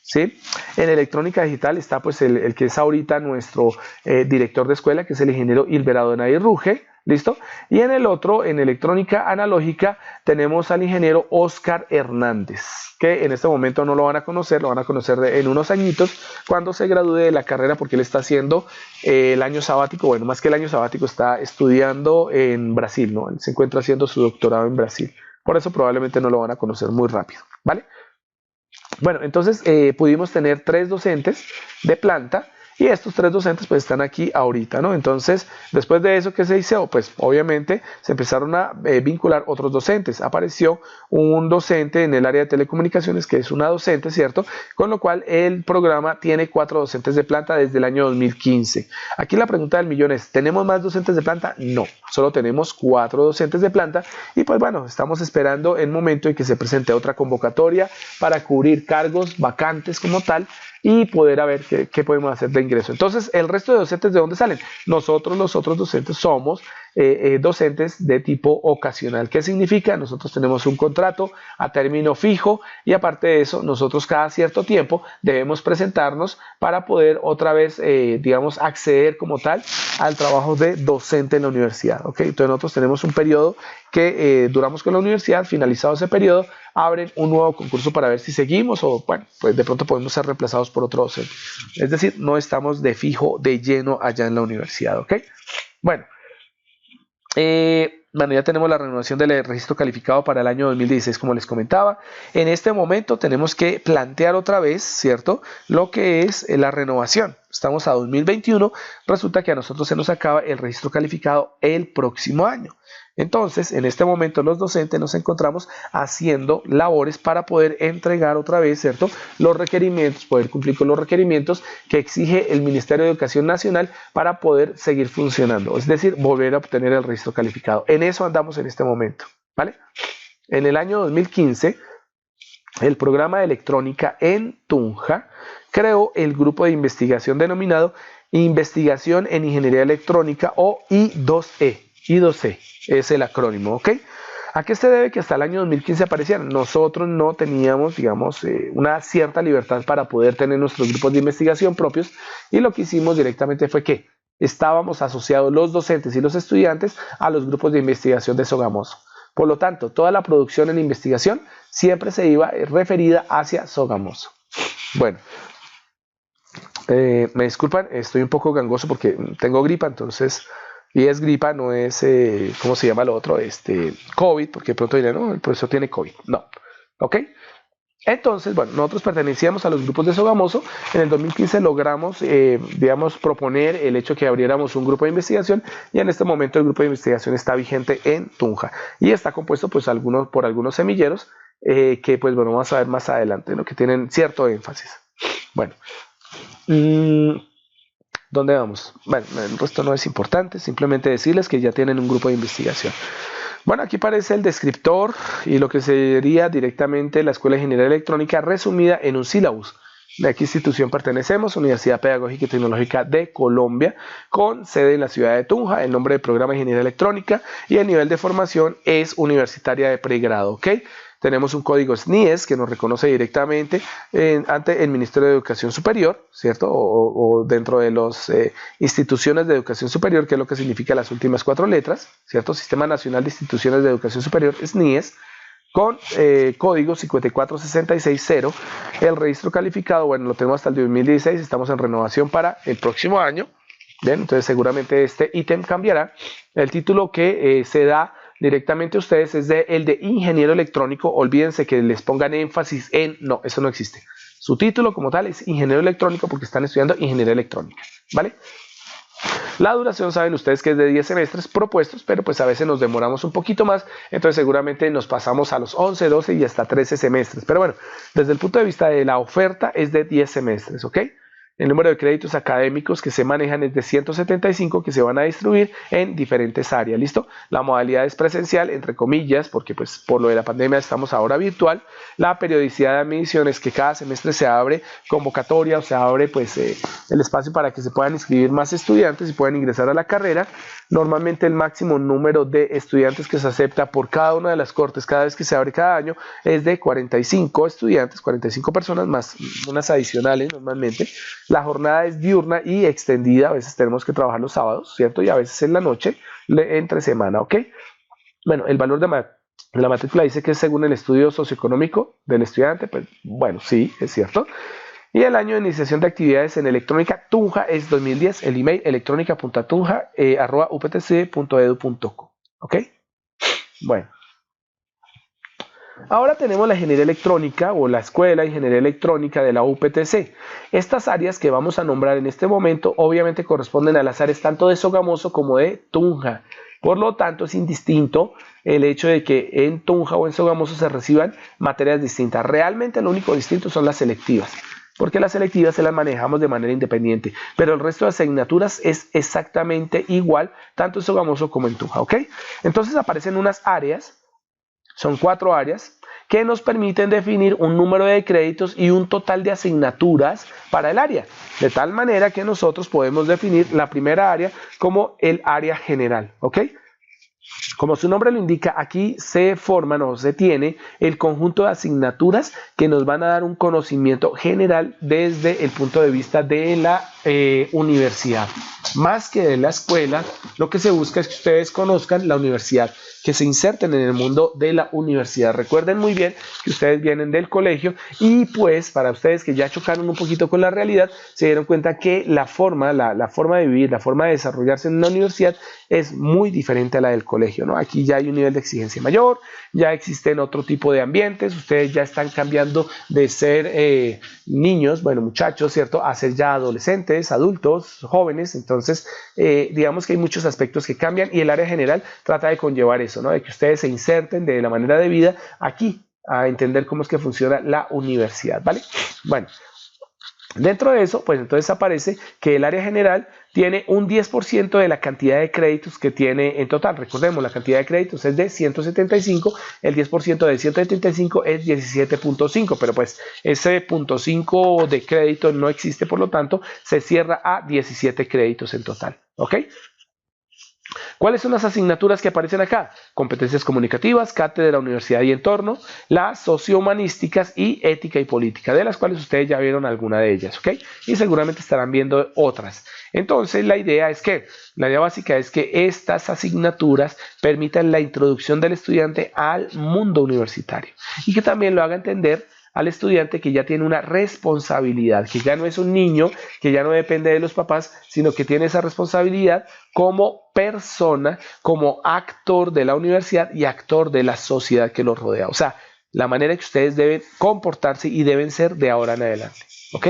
¿sí? En electrónica digital está pues el que es ahorita nuestro director de escuela, que es el ingeniero Hilberado Nair Ruge. ¿Listo? Y en el otro, en electrónica analógica, tenemos al ingeniero Oscar Hernández, que en este momento no lo van a conocer, lo van a conocer en unos añitos, cuando se gradúe de la carrera, porque él está haciendo el año sabático, bueno, más que el año sabático, está estudiando en Brasil, ¿no? Él se encuentra haciendo su doctorado en Brasil, por eso probablemente no lo van a conocer muy rápido, ¿vale? Bueno, entonces pudimos tener 3 docentes de planta, y estos 3 docentes pues están aquí ahorita, ¿no? Entonces, después de eso, ¿qué se hizo? Pues obviamente se empezaron a vincular otros docentes. Apareció un docente en el área de telecomunicaciones que es una docente, ¿cierto? Con lo cual el programa tiene 4 docentes de planta desde el año 2015. Aquí la pregunta del millón es, ¿tenemos más docentes de planta? No, solo tenemos 4 docentes de planta y pues bueno, estamos esperando el momento en que se presente otra convocatoria para cubrir cargos vacantes como tal y poder a ver qué podemos hacer de ingreso. Entonces, el resto de docentes, ¿de dónde salen? Nosotros, los otros docentes, somos docentes de tipo ocasional. ¿Qué significa? Nosotros tenemos un contrato a término fijo y aparte de eso, nosotros cada cierto tiempo debemos presentarnos para poder otra vez, digamos, acceder como tal al trabajo de docente en la universidad. ¿Ok? Entonces, nosotros tenemos un periodo que duramos con la universidad. Finalizado ese periodo, abren un nuevo concurso para ver si seguimos o, bueno, pues de pronto podemos ser reemplazados por otro docente. Es decir, no estamos de fijo, de lleno allá en la universidad, ¿ok? Bueno, ya tenemos la renovación del registro calificado para el año 2016, como les comentaba. En este momento tenemos que plantear otra vez, ¿cierto?, lo que es la renovación. Estamos a 2021, resulta que a nosotros se nos acaba el registro calificado el próximo año. Entonces, en este momento los docentes nos encontramos haciendo labores para poder entregar otra vez, ¿cierto?, los requerimientos, poder cumplir con los requerimientos que exige el Ministerio de Educación Nacional para poder seguir funcionando, es decir, volver a obtener el registro calificado. En eso andamos en este momento, ¿vale? En el año 2015, el programa de electrónica en Tunja creó el grupo de investigación denominado Investigación en Ingeniería Electrónica, o I2E. I2E es el acrónimo, ¿ok? ¿A qué se debe que hasta el año 2015 aparecieran? Nosotros no teníamos, digamos, una cierta libertad para poder tener nuestros grupos de investigación propios, y lo que hicimos directamente fue que estábamos asociados los docentes y los estudiantes a los grupos de investigación de Sogamoso. Por lo tanto, toda la producción en investigación siempre se iba referida hacia Sogamoso. Bueno, me disculpan, estoy un poco gangoso porque tengo gripa, entonces, y es gripa, no es, ¿cómo se llama lo otro? COVID, porque de pronto dirán, no, el profesor tiene COVID. No, ¿ok? Entonces, bueno, nosotros pertenecíamos a los grupos de Sogamoso. En el 2015 logramos, digamos, proponer el hecho que abriéramos un grupo de investigación, y en este momento el grupo de investigación está vigente en Tunja y está compuesto pues por algunos semilleros que pues bueno, vamos a ver más adelante, ¿no?, que tienen cierto énfasis. Bueno, ¿dónde vamos? Bueno, el resto no es importante, simplemente decirles que ya tienen un grupo de investigación. Bueno, aquí aparece el descriptor y lo que sería directamente la Escuela de Ingeniería Electrónica resumida en un sílabus. ¿De qué institución pertenecemos? Universidad Pedagógica y Tecnológica de Colombia, con sede en la ciudad de Tunja. El nombre del programa de Ingeniería Electrónica y el nivel de formación es universitaria de pregrado, ¿ok? Tenemos un código SNIES que nos reconoce directamente ante el Ministerio de Educación Superior, ¿cierto? O dentro de las instituciones de educación superior, que es lo que significa las últimas 4 letras, ¿cierto? Sistema Nacional de Instituciones de Educación Superior, SNIES, con código 54660. El registro calificado, bueno, lo tenemos hasta el 2016, estamos en renovación para el próximo año. Bien, entonces seguramente este ítem cambiará. El título que se da directamente a ustedes es el de ingeniero electrónico. Olvídense que les pongan énfasis en, no, eso no existe. Su título como tal es ingeniero electrónico porque están estudiando ingeniería electrónica, ¿vale? La duración saben ustedes que es de 10 semestres propuestos, pero pues a veces nos demoramos un poquito más, entonces seguramente nos pasamos a los 11, 12 y hasta 13 semestres. Pero bueno, desde el punto de vista de la oferta es de 10 semestres, ¿ok? El número de créditos académicos que se manejan es de 175, que se van a distribuir en diferentes áreas, ¿listo? La modalidad es presencial, entre comillas, porque pues por lo de la pandemia estamos ahora virtual. La periodicidad de admisión es que cada semestre se abre convocatoria, o se abre pues el espacio para que se puedan inscribir más estudiantes y puedan ingresar a la carrera. Normalmente el máximo número de estudiantes que se acepta por cada una de las cortes cada vez que se abre cada año es de 45 estudiantes, 45 personas más unas adicionales normalmente. La jornada es diurna y extendida, a veces tenemos que trabajar los sábados, ¿cierto? Y a veces en la noche, entre semana, ¿ok? Bueno, el valor de la matrícula dice que es según el estudio socioeconómico del estudiante, pues bueno, sí, es cierto. Y el año de iniciación de actividades en electrónica Tunja es 2010, el email electronica.tunja@uptc.edu.co, ¿ok? Bueno. Ahora tenemos la ingeniería electrónica o la escuela de ingeniería electrónica de la UPTC. Estas áreas que vamos a nombrar en este momento obviamente corresponden a las áreas tanto de Sogamoso como de Tunja. Por lo tanto, es indistinto el hecho de que en Tunja o en Sogamoso se reciban materias distintas. Realmente lo único distinto son las selectivas, porque las selectivas se las manejamos de manera independiente, pero el resto de asignaturas es exactamente igual tanto en Sogamoso como en Tunja, ¿ok? Entonces aparecen unas áreas. Son 4 áreas que nos permiten definir un número de créditos y un total de asignaturas para el área. De tal manera que nosotros podemos definir la primera área como el área general, ¿ok? Como su nombre lo indica, aquí se forman o se tiene el conjunto de asignaturas que nos van a dar un conocimiento general desde el punto de vista de la universidad. Más que de la escuela, lo que se busca es que ustedes conozcan la universidad, que se inserten en el mundo de la universidad. Recuerden muy bien que ustedes vienen del colegio y pues para ustedes que ya chocaron un poquito con la realidad, se dieron cuenta que la forma de vivir, la forma de desarrollarse en una universidad es muy diferente a la del colegio, ¿no? Aquí ya hay un nivel de exigencia mayor, ya existen otro tipo de ambientes, ustedes ya están cambiando de ser niños, bueno, muchachos, ¿cierto?, a ser ya adolescentes, estudiantes, adultos, jóvenes. Entonces, digamos que hay muchos aspectos que cambian y el área general trata de conllevar eso, ¿no? De que ustedes se inserten de la manera debida aquí a entender cómo es que funciona la universidad, ¿vale? Bueno, dentro de eso, pues entonces aparece que el área general tiene un 10% de la cantidad de créditos que tiene en total. Recordemos, la cantidad de créditos es de 175, el 10% de 175 es 17.5, pero pues ese 0.5 de crédito no existe, por lo tanto, se cierra a 17 créditos en total, ¿ok? ¿Cuáles son las asignaturas que aparecen acá? Competencias comunicativas, cátedra, universidad y entorno, las sociohumanísticas y ética y política, de las cuales ustedes ya vieron alguna de ellas, ¿ok? Y seguramente estarán viendo otras. Entonces, la idea básica es que estas asignaturas permitan la introducción del estudiante al mundo universitario y que también lo haga entender al estudiante que ya tiene una responsabilidad, que ya no es un niño, que ya no depende de los papás, sino que tiene esa responsabilidad como persona, como actor de la universidad y actor de la sociedad que los rodea. O sea, la manera que ustedes deben comportarse y deben ser de ahora en adelante. ¿Ok?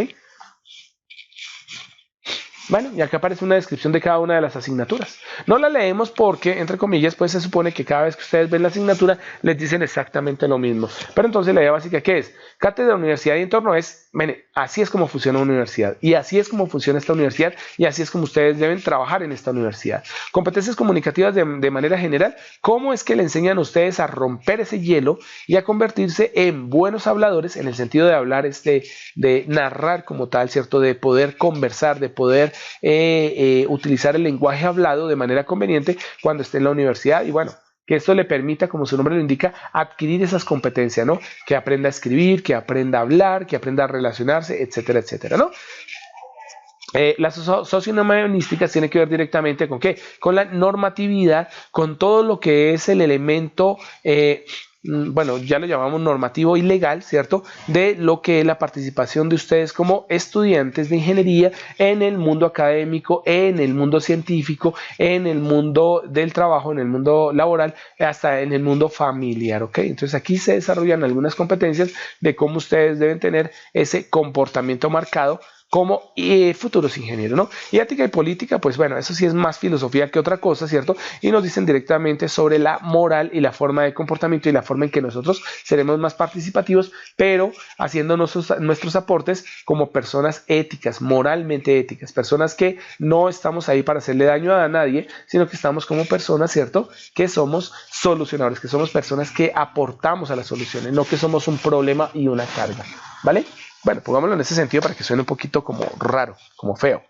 Bueno, y acá aparece una descripción de cada una de las asignaturas. No la leemos porque, entre comillas, pues se supone que cada vez que ustedes ven la asignatura les dicen exactamente lo mismo. Pero entonces la idea básica, ¿qué es? Cátedra, universidad y entorno es, así es como funciona una universidad. Y así es como funciona esta universidad. Y así es como ustedes deben trabajar en esta universidad. Competencias comunicativas de manera general. ¿Cómo es que le enseñan a ustedes a romper ese hielo y a convertirse en buenos habladores, en el sentido de hablar, de narrar como tal, ¿cierto? De poder conversar, de poder utilizar el lenguaje hablado de manera conveniente cuando esté en la universidad y bueno, que esto le permita, como su nombre lo indica, adquirir esas competencias, ¿no? Que aprenda a escribir, que aprenda a hablar, que aprenda a relacionarse, etcétera, etcétera, ¿no? Las sociohumanísticas tienen que ver directamente con ¿qué? Con la normatividad, con todo lo que es el elemento bueno, ya lo llamamos normativo y legal, ¿cierto? De lo que es la participación de ustedes como estudiantes de ingeniería en el mundo académico, en el mundo científico, en el mundo del trabajo, en el mundo laboral, hasta en el mundo familiar, ¿ok? Entonces aquí se desarrollan algunas competencias de cómo ustedes deben tener ese comportamiento marcado como futuros ingenieros, ¿no? Y ética y política, pues bueno, eso sí es más filosofía que otra cosa, ¿cierto? Y nos dicen directamente sobre la moral y la forma de comportamiento y la forma en que nosotros seremos más participativos, pero haciendo nuestros aportes como personas éticas, moralmente éticas, personas que no estamos ahí para hacerle daño a nadie, sino que estamos como personas, ¿cierto? Que somos solucionadores, que somos personas que aportamos a las soluciones, no que somos un problema y una carga, ¿vale? Bueno, pongámoslo en ese sentido para que suene un poquito como raro, como feo.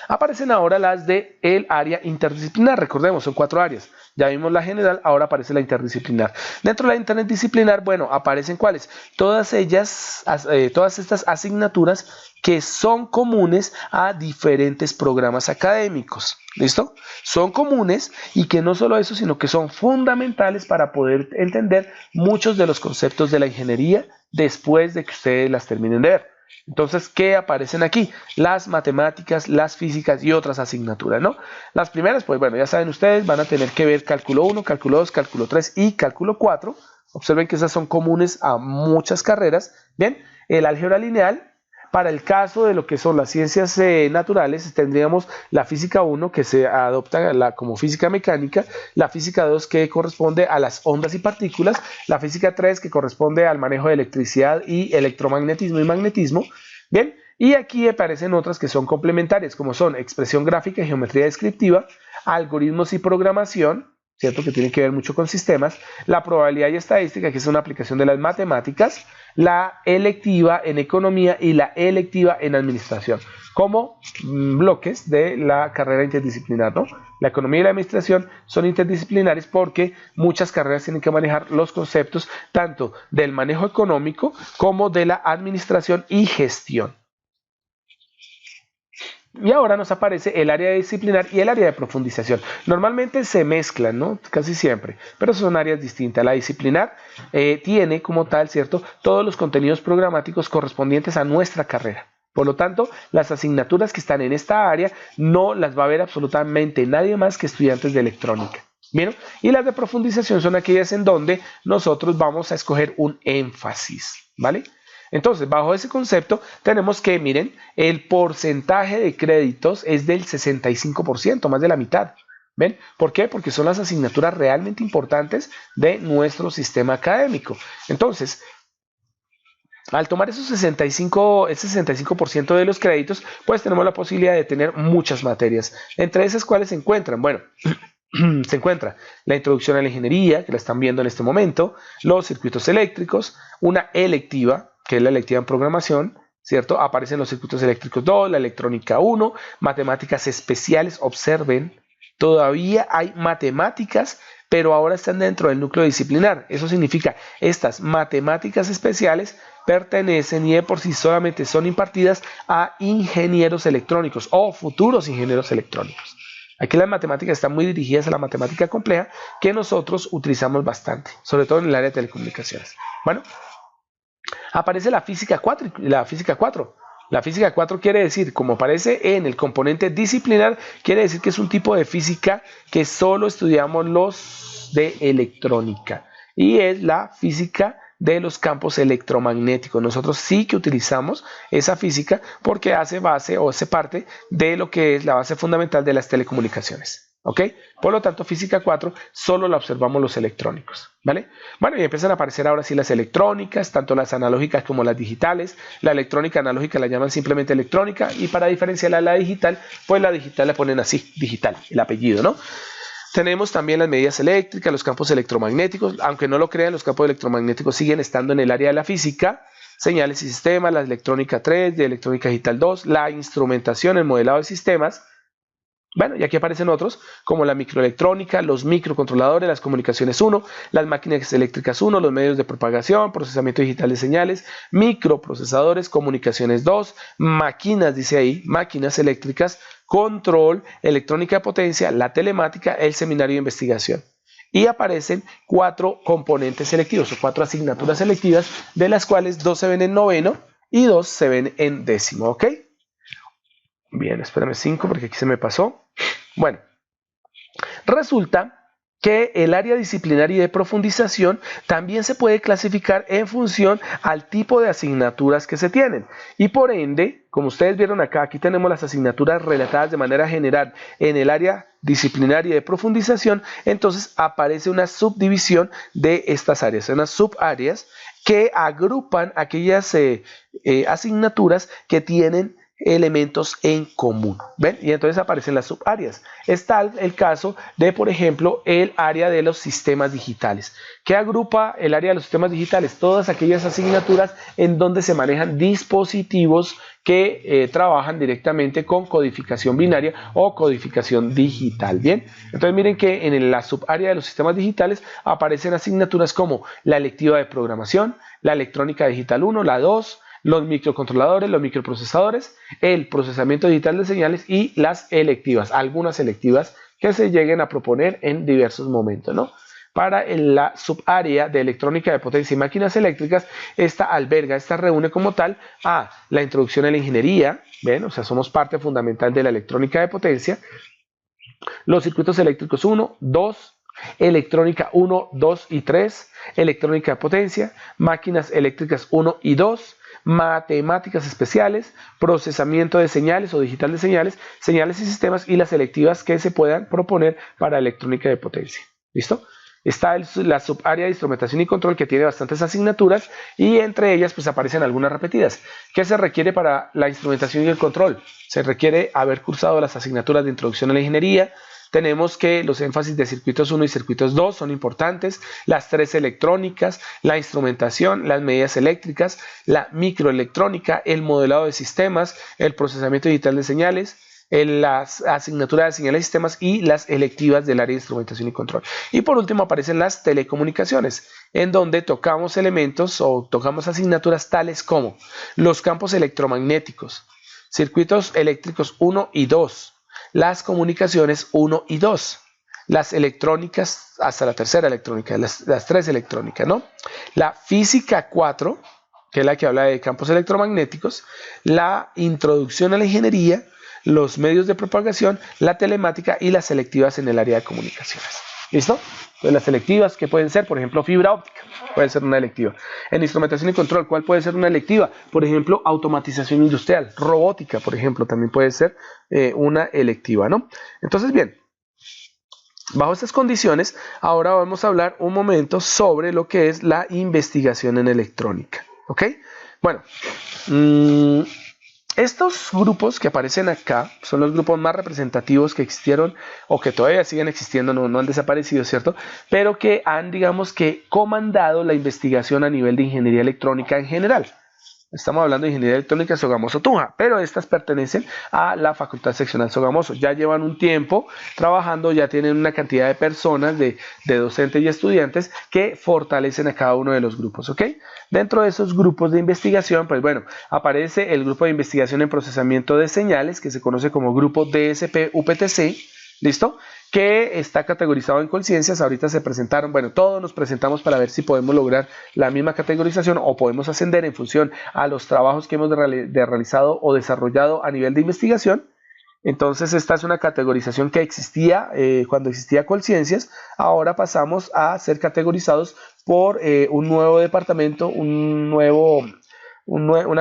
Aparecen ahora las de el área interdisciplinar. Recordemos, son 4 áreas. Ya vimos la general, ahora aparece la interdisciplinar. Dentro de la interdisciplinar, bueno, aparecen ¿cuáles? Todas ellas, todas estas asignaturas que son comunes a diferentes programas académicos. ¿Listo? Son comunes y que no solo eso, sino que son fundamentales para poder entender muchos de los conceptos de la ingeniería después de que ustedes las terminen de ver. Entonces, ¿qué aparecen aquí? Las matemáticas, las físicas y otras asignaturas, ¿no? Las primeras, pues bueno, ya saben ustedes, van a tener que ver cálculo 1, cálculo 2, cálculo 3 y cálculo 4. Observen que esas son comunes a muchas carreras. Bien, el álgebra lineal. Para el caso de lo que son las ciencias naturales, tendríamos la física 1 que se adopta como física mecánica, la física 2 que corresponde a las ondas y partículas, la física 3 que corresponde al manejo de electricidad y electromagnetismo y magnetismo. Bien, y aquí aparecen otras que son complementarias, como son expresión gráfica y geometría descriptiva, algoritmos y programación, ¿cierto? Que tiene que ver mucho con sistemas, la probabilidad y estadística, que es una aplicación de las matemáticas, la electiva en economía y la electiva en administración, como bloques de la carrera interdisciplinar, ¿no? La economía y la administración son interdisciplinares porque muchas carreras tienen que manejar los conceptos tanto del manejo económico como de la administración y gestión. Y ahora nos aparece el área disciplinar y el área de profundización. Normalmente se mezclan, ¿no? Casi siempre, pero son áreas distintas. La disciplinar tiene como tal, ¿cierto? Todos los contenidos programáticos correspondientes a nuestra carrera. Por lo tanto, las asignaturas que están en esta área no las va a ver absolutamente nadie más que estudiantes de electrónica. ¿Bien? Y las de profundización son aquellas en donde nosotros vamos a escoger un énfasis, ¿vale? Entonces, bajo ese concepto, tenemos que, miren, el porcentaje de créditos es del 65%, más de la mitad. ¿Ven? ¿Por qué? Porque son las asignaturas realmente importantes de nuestro sistema académico. Entonces, al tomar ese 65% de los créditos, pues tenemos la posibilidad de tener muchas materias. Entre esas, ¿cuáles se encuentran? Bueno, se encuentra la introducción a la ingeniería, que la están viendo en este momento, los circuitos eléctricos, una electiva, que es la electiva en programación, ¿cierto? Aparecen los circuitos eléctricos 2, la electrónica 1, matemáticas especiales, observen, todavía hay matemáticas, pero ahora están dentro del núcleo disciplinar. Eso significa, estas matemáticas especiales pertenecen y de por sí solamente son impartidas a ingenieros electrónicos o futuros ingenieros electrónicos. Aquí las matemáticas están muy dirigidas a la matemática compleja que nosotros utilizamos bastante, sobre todo en el área de telecomunicaciones. Bueno, aparece la física 4. La física 4 quiere decir, como aparece en el componente disciplinar, quiere decir que es un tipo de física que solo estudiamos los de electrónica. Y es la física de los campos electromagnéticos. Nosotros sí que utilizamos esa física porque hace base o hace parte de lo que es la base fundamental de las telecomunicaciones. ¿Ok? Por lo tanto, física 4 solo la observamos los electrónicos. ¿Vale? Bueno, y empiezan a aparecer ahora sí las electrónicas, tanto las analógicas como las digitales. La electrónica analógica la llaman simplemente electrónica y para diferenciarla a la digital, pues la digital la ponen así, digital, el apellido, ¿no? Tenemos también las medidas eléctricas, los campos electromagnéticos. Aunque no lo crean, los campos electromagnéticos siguen estando en el área de la física. Señales y sistemas, la electrónica 3, de electrónica digital 2, la instrumentación, el modelado de sistemas. Bueno, y aquí aparecen otros, como la microelectrónica, los microcontroladores, las comunicaciones 1, las máquinas eléctricas 1, los medios de propagación, procesamiento digital de señales, microprocesadores, comunicaciones 2, máquinas, dice ahí, máquinas eléctricas, control, electrónica de potencia, la telemática, el seminario de investigación. Y aparecen 4 componentes selectivos o 4 asignaturas selectivas, de las cuales 2 se ven en noveno y 2 se ven en décimo, ¿ok? Bien, espérame 5 porque aquí se me pasó. Bueno, resulta que el área disciplinaria y de profundización también se puede clasificar en función al tipo de asignaturas que se tienen. Y por ende, como ustedes vieron acá, aquí tenemos las asignaturas relatadas de manera general en el área disciplinaria y de profundización. Entonces aparece una subdivisión de estas áreas, unas subáreas que agrupan aquellas asignaturas que tienen elementos en común. ¿Ven? Y entonces aparecen las subáreas. Está el caso de, por ejemplo, el área de los sistemas digitales. ¿Qué agrupa el área de los sistemas digitales? Todas aquellas asignaturas en donde se manejan dispositivos que trabajan directamente con codificación binaria o codificación digital. Bien, entonces miren que en la subárea de los sistemas digitales aparecen asignaturas como la electiva de programación, la electrónica digital 1, la 2, los microcontroladores, los microprocesadores, el procesamiento digital de señales y las electivas, algunas electivas que se lleguen a proponer en diversos momentos, ¿no? Para la subárea de electrónica de potencia y máquinas eléctricas, esta reúne como tal a la introducción a la ingeniería, ¿ven? O sea, somos parte fundamental de la electrónica de potencia, los circuitos eléctricos 1, 2, electrónica 1, 2 y 3, electrónica de potencia, máquinas eléctricas 1 y 2, matemáticas especiales, procesamiento de señales o digital de señales, señales y sistemas y las selectivas que se puedan proponer para electrónica de potencia. ¿Listo? Está la subárea de instrumentación y control que tiene bastantes asignaturas y entre ellas pues aparecen algunas repetidas. ¿Qué se requiere para la instrumentación y el control? Se requiere haber cursado las asignaturas de introducción a la ingeniería. Tenemos que los énfasis de circuitos 1 y circuitos 2 son importantes, las 3 electrónicas, la instrumentación, las medidas eléctricas, la microelectrónica, el modelado de sistemas, el procesamiento digital de señales, las asignaturas de señales y sistemas y las electivas del área de instrumentación y control. Y por último aparecen las telecomunicaciones, en donde tocamos elementos o tocamos asignaturas tales como los campos electromagnéticos, circuitos eléctricos 1 y 2, las comunicaciones 1 y 2, las electrónicas hasta la tercera electrónica, las 3 electrónicas, ¿no? La física 4, que es la que habla de campos electromagnéticos, la introducción a la ingeniería, los medios de propagación, la telemática y las selectivas en el área de comunicaciones. ¿Listo? Entonces, las electivas, ¿qué pueden ser? Por ejemplo, fibra óptica, puede ser una electiva. En instrumentación y control, ¿cuál puede ser una electiva? Por ejemplo, automatización industrial, robótica, por ejemplo, también puede ser una electiva, ¿no? Entonces, bien, bajo estas condiciones, ahora vamos a hablar un momento sobre lo que es la investigación en electrónica, ¿ok? Bueno, estos grupos que aparecen acá son los grupos más representativos que existieron o que todavía siguen existiendo, no han desaparecido, ¿cierto? Pero que han, digamos que, comandado la investigación a nivel de ingeniería electrónica en general. Estamos hablando de ingeniería electrónica Sogamoso Tunja, pero estas pertenecen a la Facultad Seccional Sogamoso. Ya llevan un tiempo trabajando, ya tienen una cantidad de personas, de docentes y estudiantes que fortalecen a cada uno de los grupos, ¿ok? Dentro de esos grupos de investigación, pues bueno, aparece el grupo de investigación en procesamiento de señales, que se conoce como grupo DSP-UPTC, ¿listo? Que está categorizado en Colciencias. Ahorita se presentaron, bueno, todos nos presentamos para ver si podemos lograr la misma categorización o podemos ascender en función a los trabajos que hemos realizado o desarrollado a nivel de investigación. Entonces esta es una categorización que existía cuando existía Colciencias. Ahora pasamos a ser categorizados por un nuevo departamento, una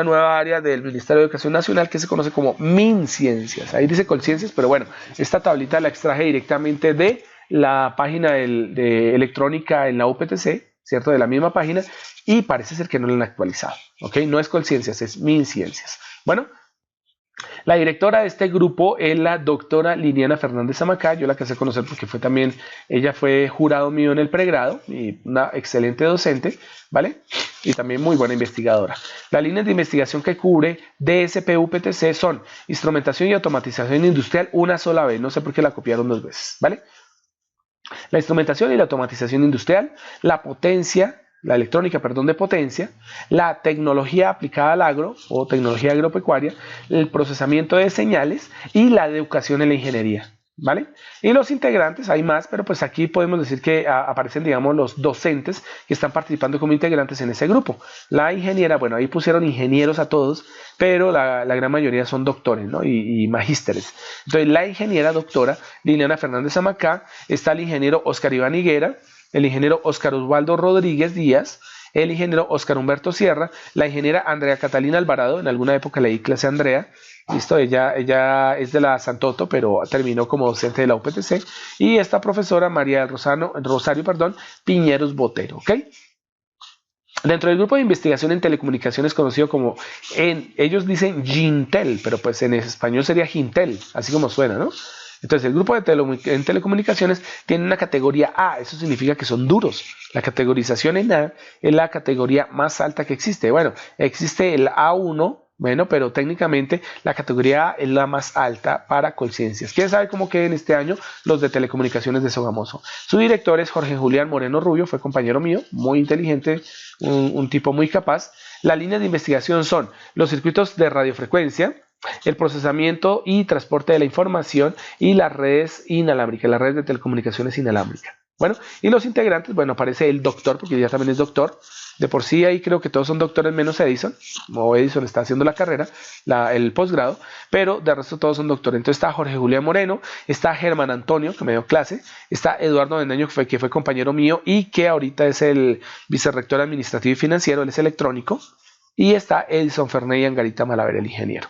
nueva área del Ministerio de Educación Nacional que se conoce como MinCiencias. Ahí dice Colciencias, pero bueno, esta tablita la extraje directamente de la página de electrónica en la UPTC, ¿cierto? De la misma página, y parece ser que no la han actualizado, ¿ok? No es Colciencias, es MinCiencias. Bueno, la directora de este grupo es la doctora Liliana Fernández Zamacá. Yo la quise conocer porque ella fue jurado mío en el pregrado y una excelente docente, ¿vale? Y también muy buena investigadora. Las líneas de investigación que cubre DSP-UPTC son instrumentación y automatización industrial una sola vez. No sé por qué la copiaron 2 veces, ¿vale? La instrumentación y la automatización industrial, la electrónica, de potencia, la tecnología aplicada al agro o tecnología agropecuaria, el procesamiento de señales y la educación en la ingeniería, ¿vale? Y los integrantes, hay más, pero pues aquí podemos decir que aparecen, digamos, los docentes que están participando como integrantes en ese grupo. La ingeniera, bueno, ahí pusieron ingenieros a todos, pero la gran mayoría son doctores, ¿no? y magísteres. Entonces, la ingeniera doctora Liliana Fernández Zamacá, está el ingeniero Oscar Iván Higuera, el ingeniero Oscar Osvaldo Rodríguez Díaz, el ingeniero Oscar Humberto Sierra, la ingeniera Andrea Catalina Alvarado, en alguna época le di clase a Andrea, listo, ella es de la Santoto, pero terminó como docente de la UPTC, y esta profesora María Rosario Piñeros Botero, ¿ok? Dentro del grupo de investigación en telecomunicaciones conocido como, ellos dicen Gintel, pero pues en español sería Gintel, así como suena, ¿no? Entonces, el grupo en telecomunicaciones tiene una categoría A, eso significa que son duros. La categorización en A es la categoría más alta que existe. Bueno, existe el A1, bueno, pero técnicamente la categoría A es la más alta para Colciencias. ¿Quién sabe cómo queden este año los de telecomunicaciones de Sogamoso? Su director es Jorge Julián Moreno Rubio, fue compañero mío, muy inteligente, un tipo muy capaz. Las líneas de investigación son los circuitos de radiofrecuencia, el procesamiento y transporte de la información y las redes inalámbricas, las redes de telecomunicaciones inalámbricas. Bueno, y los integrantes, bueno, aparece el doctor, porque ya también es doctor. De por sí ahí creo que todos son doctores menos Edison, o Edison está haciendo la carrera, el posgrado, pero de resto todos son doctores. Entonces está Jorge Julián Moreno, está Germán Antonio, que me dio clase, está Eduardo Bendaño, que fue compañero mío y que ahorita es el vicerrector administrativo y financiero, él es electrónico, y está Edison Ferney Angarita Malaver, el ingeniero.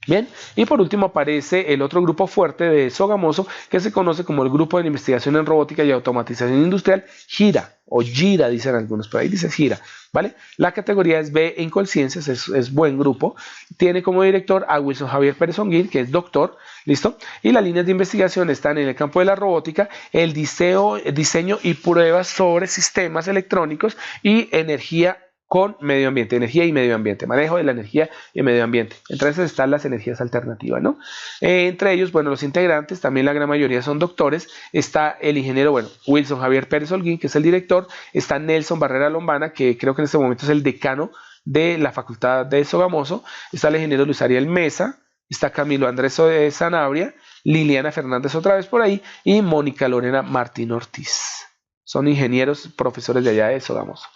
Bien, y por último aparece el otro grupo fuerte de Sogamoso que se conoce como el Grupo de Investigación en Robótica y Automatización Industrial, GIRA, o GIRA dicen algunos, pero ahí dice GIRA, ¿vale? La categoría es B en Colciencias, es buen grupo, tiene como director a Wilson Javier Pérez Onguín, que es doctor, ¿listo? Y las líneas de investigación están en el campo de la robótica, el diseño y pruebas sobre sistemas electrónicos y energía con medio ambiente, energía y medio ambiente, manejo de la energía y medio ambiente. Entre esas están las energías alternativas, ¿no? Entre ellos, bueno, los integrantes, también la gran mayoría son doctores. Está el ingeniero, bueno, Wilson Javier Pérez Holguín, que es el director. Está Nelson Barrera Lombana, que creo que en este momento es el decano de la Facultad de Sogamoso. Está el ingeniero Luis Ariel Mesa. Está Camilo Andrés de Sanabria, Liliana Fernández otra vez por ahí, y Mónica Lorena Martín Ortiz. Son ingenieros, profesores de allá de Sogamoso.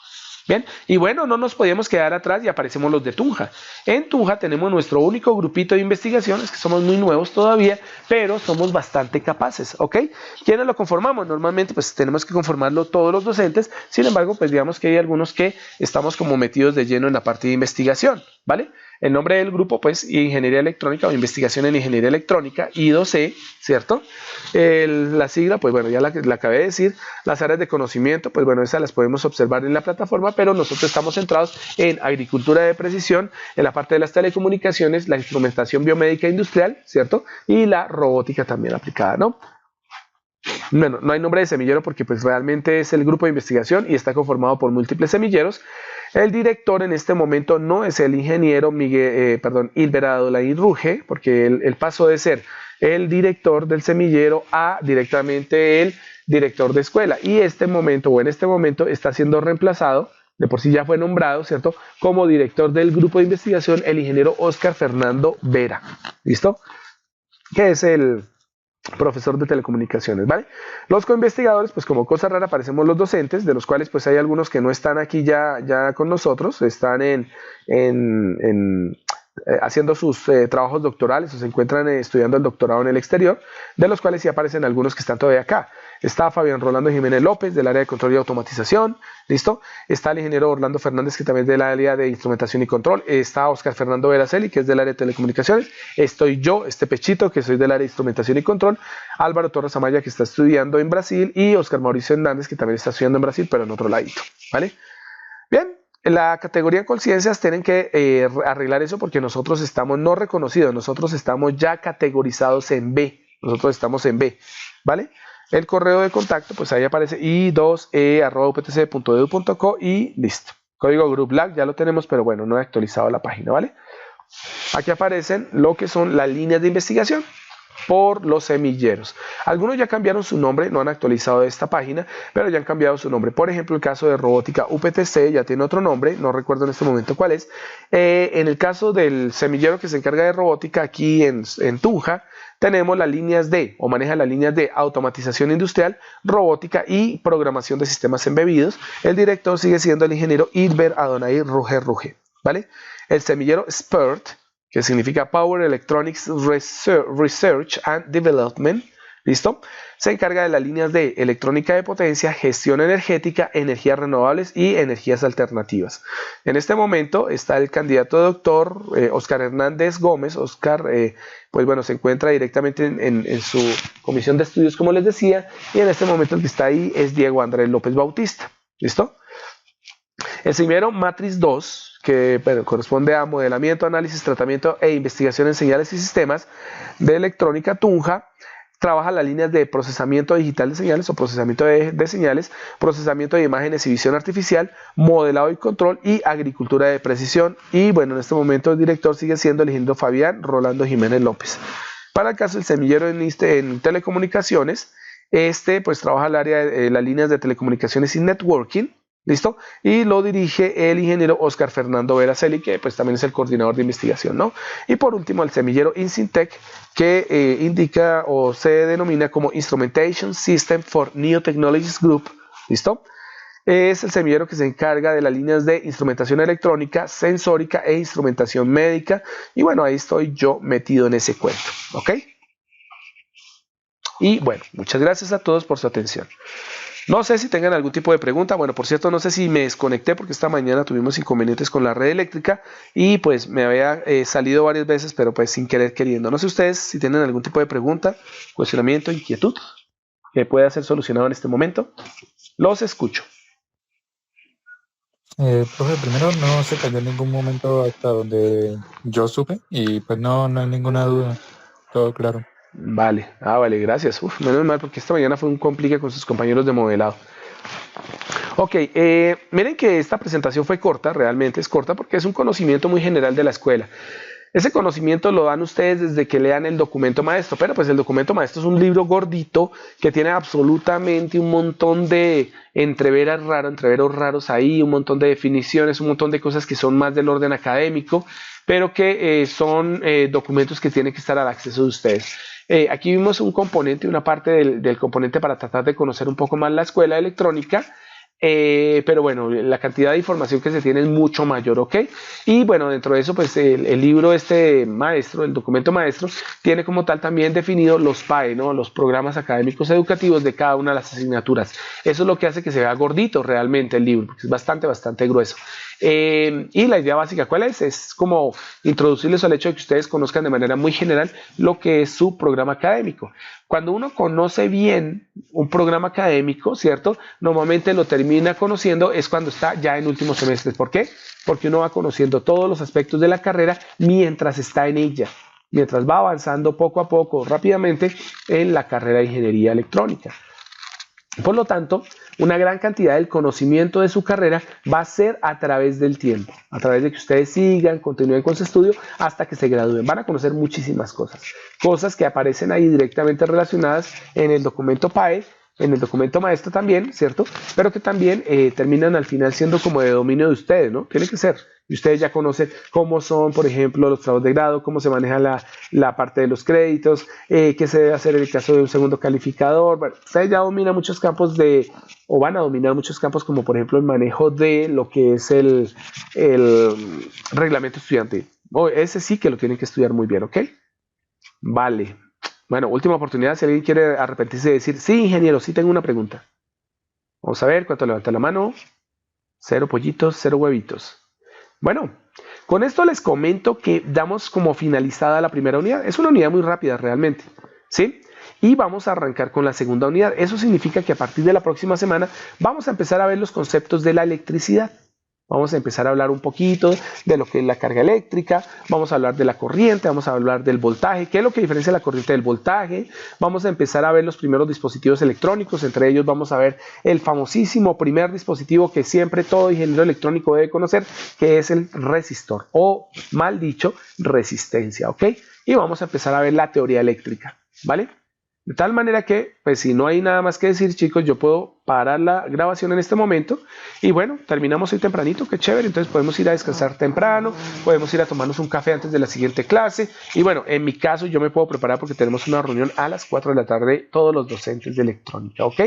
Bien, y bueno, no nos podíamos quedar atrás y aparecemos los de Tunja. En Tunja tenemos nuestro único grupito de investigaciones, que somos muy nuevos todavía, pero somos bastante capaces, ¿ok? ¿Quiénes lo conformamos? Normalmente pues tenemos que conformarlo todos los docentes, sin embargo, pues digamos que hay algunos que estamos como metidos de lleno en la parte de investigación, ¿vale? El nombre del grupo, pues, Ingeniería Electrónica o Investigación en Ingeniería Electrónica, I2C, ¿cierto? La sigla, pues bueno, ya la acabé de decir. Las áreas de conocimiento, pues bueno, esas las podemos observar en la plataforma, pero nosotros estamos centrados en agricultura de precisión, en la parte de las telecomunicaciones, la instrumentación biomédica industrial, ¿cierto? Y la robótica también aplicada, ¿no? Bueno, no hay nombre de semillero porque pues realmente es el grupo de investigación y está conformado por múltiples semilleros. El director en este momento no es el ingeniero Ilber Adolain Ruge, porque él pasó de ser el director del semillero a directamente el director de escuela. Y en este momento está siendo reemplazado, de por sí ya fue nombrado, ¿cierto?, como director del grupo de investigación, el ingeniero Oscar Fernando Vera. ¿Listo? Que es el profesor de telecomunicaciones, ¿vale? Los coinvestigadores, pues como cosa rara aparecemos los docentes, de los cuales pues hay algunos que no están aquí ya con nosotros, están haciendo sus trabajos doctorales o se encuentran estudiando el doctorado en el exterior, de los cuales sí aparecen algunos que están todavía acá. Está Fabián Rolando Jiménez López, del área de control y automatización, ¿listo? Está el ingeniero Orlando Fernández, que también es del área de instrumentación y control. Está Oscar Fernando Veraceli, que es del área de telecomunicaciones. Estoy yo, Pechito, que soy del área de instrumentación y control. Álvaro Torres Amaya, que está estudiando en Brasil. Y Oscar Mauricio Hernández, que también está estudiando en Brasil, pero en otro ladito, ¿vale? Bien. En la categoría conciencias tienen que arreglar eso porque nosotros estamos no reconocidos, nosotros estamos ya categorizados en B, nosotros estamos en B, ¿vale? El correo de contacto, pues ahí aparece i2e@uptc.edu.co y listo. Código Group Lag ya lo tenemos, pero bueno, no he actualizado la página, ¿vale? Aquí aparecen lo que son las líneas de investigación por los semilleros. Algunos ya cambiaron su nombre, no han actualizado esta página, pero ya han cambiado su nombre. Por ejemplo, el caso de robótica UPTC ya tiene otro nombre, no recuerdo en este momento cuál es. En el caso del semillero que se encarga de robótica aquí en Tunja, tenemos las líneas D, o maneja las líneas de automatización industrial, robótica y programación de sistemas embebidos. El director sigue siendo el ingeniero Ilber Adolain Ruge, ¿vale? El semillero SPERT, que significa Power Electronics Research and Development, ¿listo? Se encarga de las líneas de electrónica de potencia, gestión energética, energías renovables y energías alternativas. En este momento está el candidato doctor Oscar Hernández Gómez. Oscar, pues bueno, se encuentra directamente en su comisión de estudios, como les decía, y en este momento el que está ahí es Diego Andrés López Bautista, ¿listo? El semillero Matriz 2, que bueno, corresponde a modelamiento, análisis, tratamiento e investigación en señales y sistemas de electrónica Tunja, trabaja las líneas de procesamiento digital de señales o procesamiento de señales, procesamiento de imágenes y visión artificial, modelado y control y agricultura de precisión. Y bueno, en este momento el director sigue siendo el ingeniero Fabián Rolando Jiménez López. Para el caso del semillero en telecomunicaciones, pues trabaja el área de las líneas de telecomunicaciones y networking, ¿listo? Y lo dirige el ingeniero Oscar Fernando Veraceli, que pues también es el coordinador de investigación, ¿no? Y por último, el semillero Insintec, que indica o se denomina como Instrumentation System for New Technologies Group, ¿listo? Es el semillero que se encarga de las líneas de instrumentación electrónica, sensórica e instrumentación médica. Y bueno, ahí estoy yo metido en ese cuento, ¿ok? Y bueno, muchas gracias a todos por su atención. No sé si tengan algún tipo de pregunta. Bueno, por cierto, no sé si me desconecté porque esta mañana tuvimos inconvenientes con la red eléctrica y pues me había salido varias veces, pero pues sin querer queriendo. No sé ustedes si tienen algún tipo de pregunta, cuestionamiento, inquietud que pueda ser solucionado en este momento. Los escucho. Profe, primero no se cayó en ningún momento hasta donde yo supe y pues no hay ninguna duda, todo claro. Vale, vale, gracias. Uf, menos mal porque esta mañana fue un complique con sus compañeros de modelado. Ok, miren que esta presentación fue corta, realmente es corta porque es un conocimiento muy general de la escuela. Ese conocimiento lo dan ustedes desde que lean el documento maestro, pero pues el documento maestro es un libro gordito que tiene absolutamente un montón de entreveros raros ahí, un montón de definiciones, un montón de cosas que son más del orden académico, pero que son documentos que tienen que estar al acceso de ustedes. Aquí vimos un componente, una parte del componente para tratar de conocer un poco más la escuela electrónica. Pero bueno, la cantidad de información que se tiene es mucho mayor, ¿ok? Y bueno, dentro de eso, pues el libro este maestro, el documento maestro, tiene como tal también definido los PAE, ¿no? Los programas académicos educativos de cada una de las asignaturas. Eso es lo que hace que se vea gordito realmente el libro, porque es bastante grueso. Y la idea básica, ¿cuál es? Es como introducirles al hecho de que ustedes conozcan de manera muy general lo que es su programa académico. Cuando uno conoce bien un programa académico, ¿cierto? Normalmente lo termina conociendo es cuando está ya en últimos semestres. ¿Por qué? Porque uno va conociendo todos los aspectos de la carrera mientras está en ella, mientras va avanzando poco a poco, rápidamente en la carrera de ingeniería electrónica. Por lo tanto, una gran cantidad del conocimiento de su carrera va a ser a través del tiempo, a través de que ustedes sigan, continúen con su estudio hasta que se gradúen. Van a conocer muchísimas cosas, cosas que aparecen ahí directamente relacionadas en el documento PAE, en el documento maestro también, ¿cierto? Pero que también terminan al final siendo como de dominio de ustedes, ¿no? Tiene que ser. Y ustedes ya conocen cómo son, por ejemplo, los trabajos de grado, cómo se maneja la parte de los créditos, qué se debe hacer en el caso de un segundo calificador. Bueno, ustedes ya dominan muchos campos o van a dominar muchos campos, como por ejemplo el manejo de lo que es el reglamento estudiantil. Ese sí que lo tienen que estudiar muy bien, ¿ok? Vale. Bueno, última oportunidad, si alguien quiere arrepentirse y decir, sí, ingeniero, sí tengo una pregunta. Vamos a ver, ¿cuánto levanta la mano? 0 pollitos, 0 huevitos. Bueno, con esto les comento que damos como finalizada la primera unidad. Es una unidad muy rápida realmente, ¿sí? Y vamos a arrancar con la segunda unidad. Eso significa que a partir de la próxima semana vamos a empezar a ver los conceptos de la electricidad. Vamos a empezar a hablar un poquito de lo que es la carga eléctrica, vamos a hablar de la corriente, vamos a hablar del voltaje, qué es lo que diferencia la corriente del voltaje, vamos a empezar a ver los primeros dispositivos electrónicos, entre ellos vamos a ver el famosísimo primer dispositivo que siempre todo ingeniero electrónico debe conocer, que es el resistor, o mal dicho, resistencia, ¿ok? Y vamos a empezar a ver la teoría eléctrica, ¿vale? De tal manera que, pues si no hay nada más que decir, chicos, yo puedo parar la grabación en este momento y bueno, terminamos hoy tempranito, qué chévere, entonces podemos ir a descansar temprano, podemos ir a tomarnos un café antes de la siguiente clase y bueno, en mi caso yo me puedo preparar porque tenemos una reunión a las 4 de la tarde, todos los docentes de electrónica, ¿ok?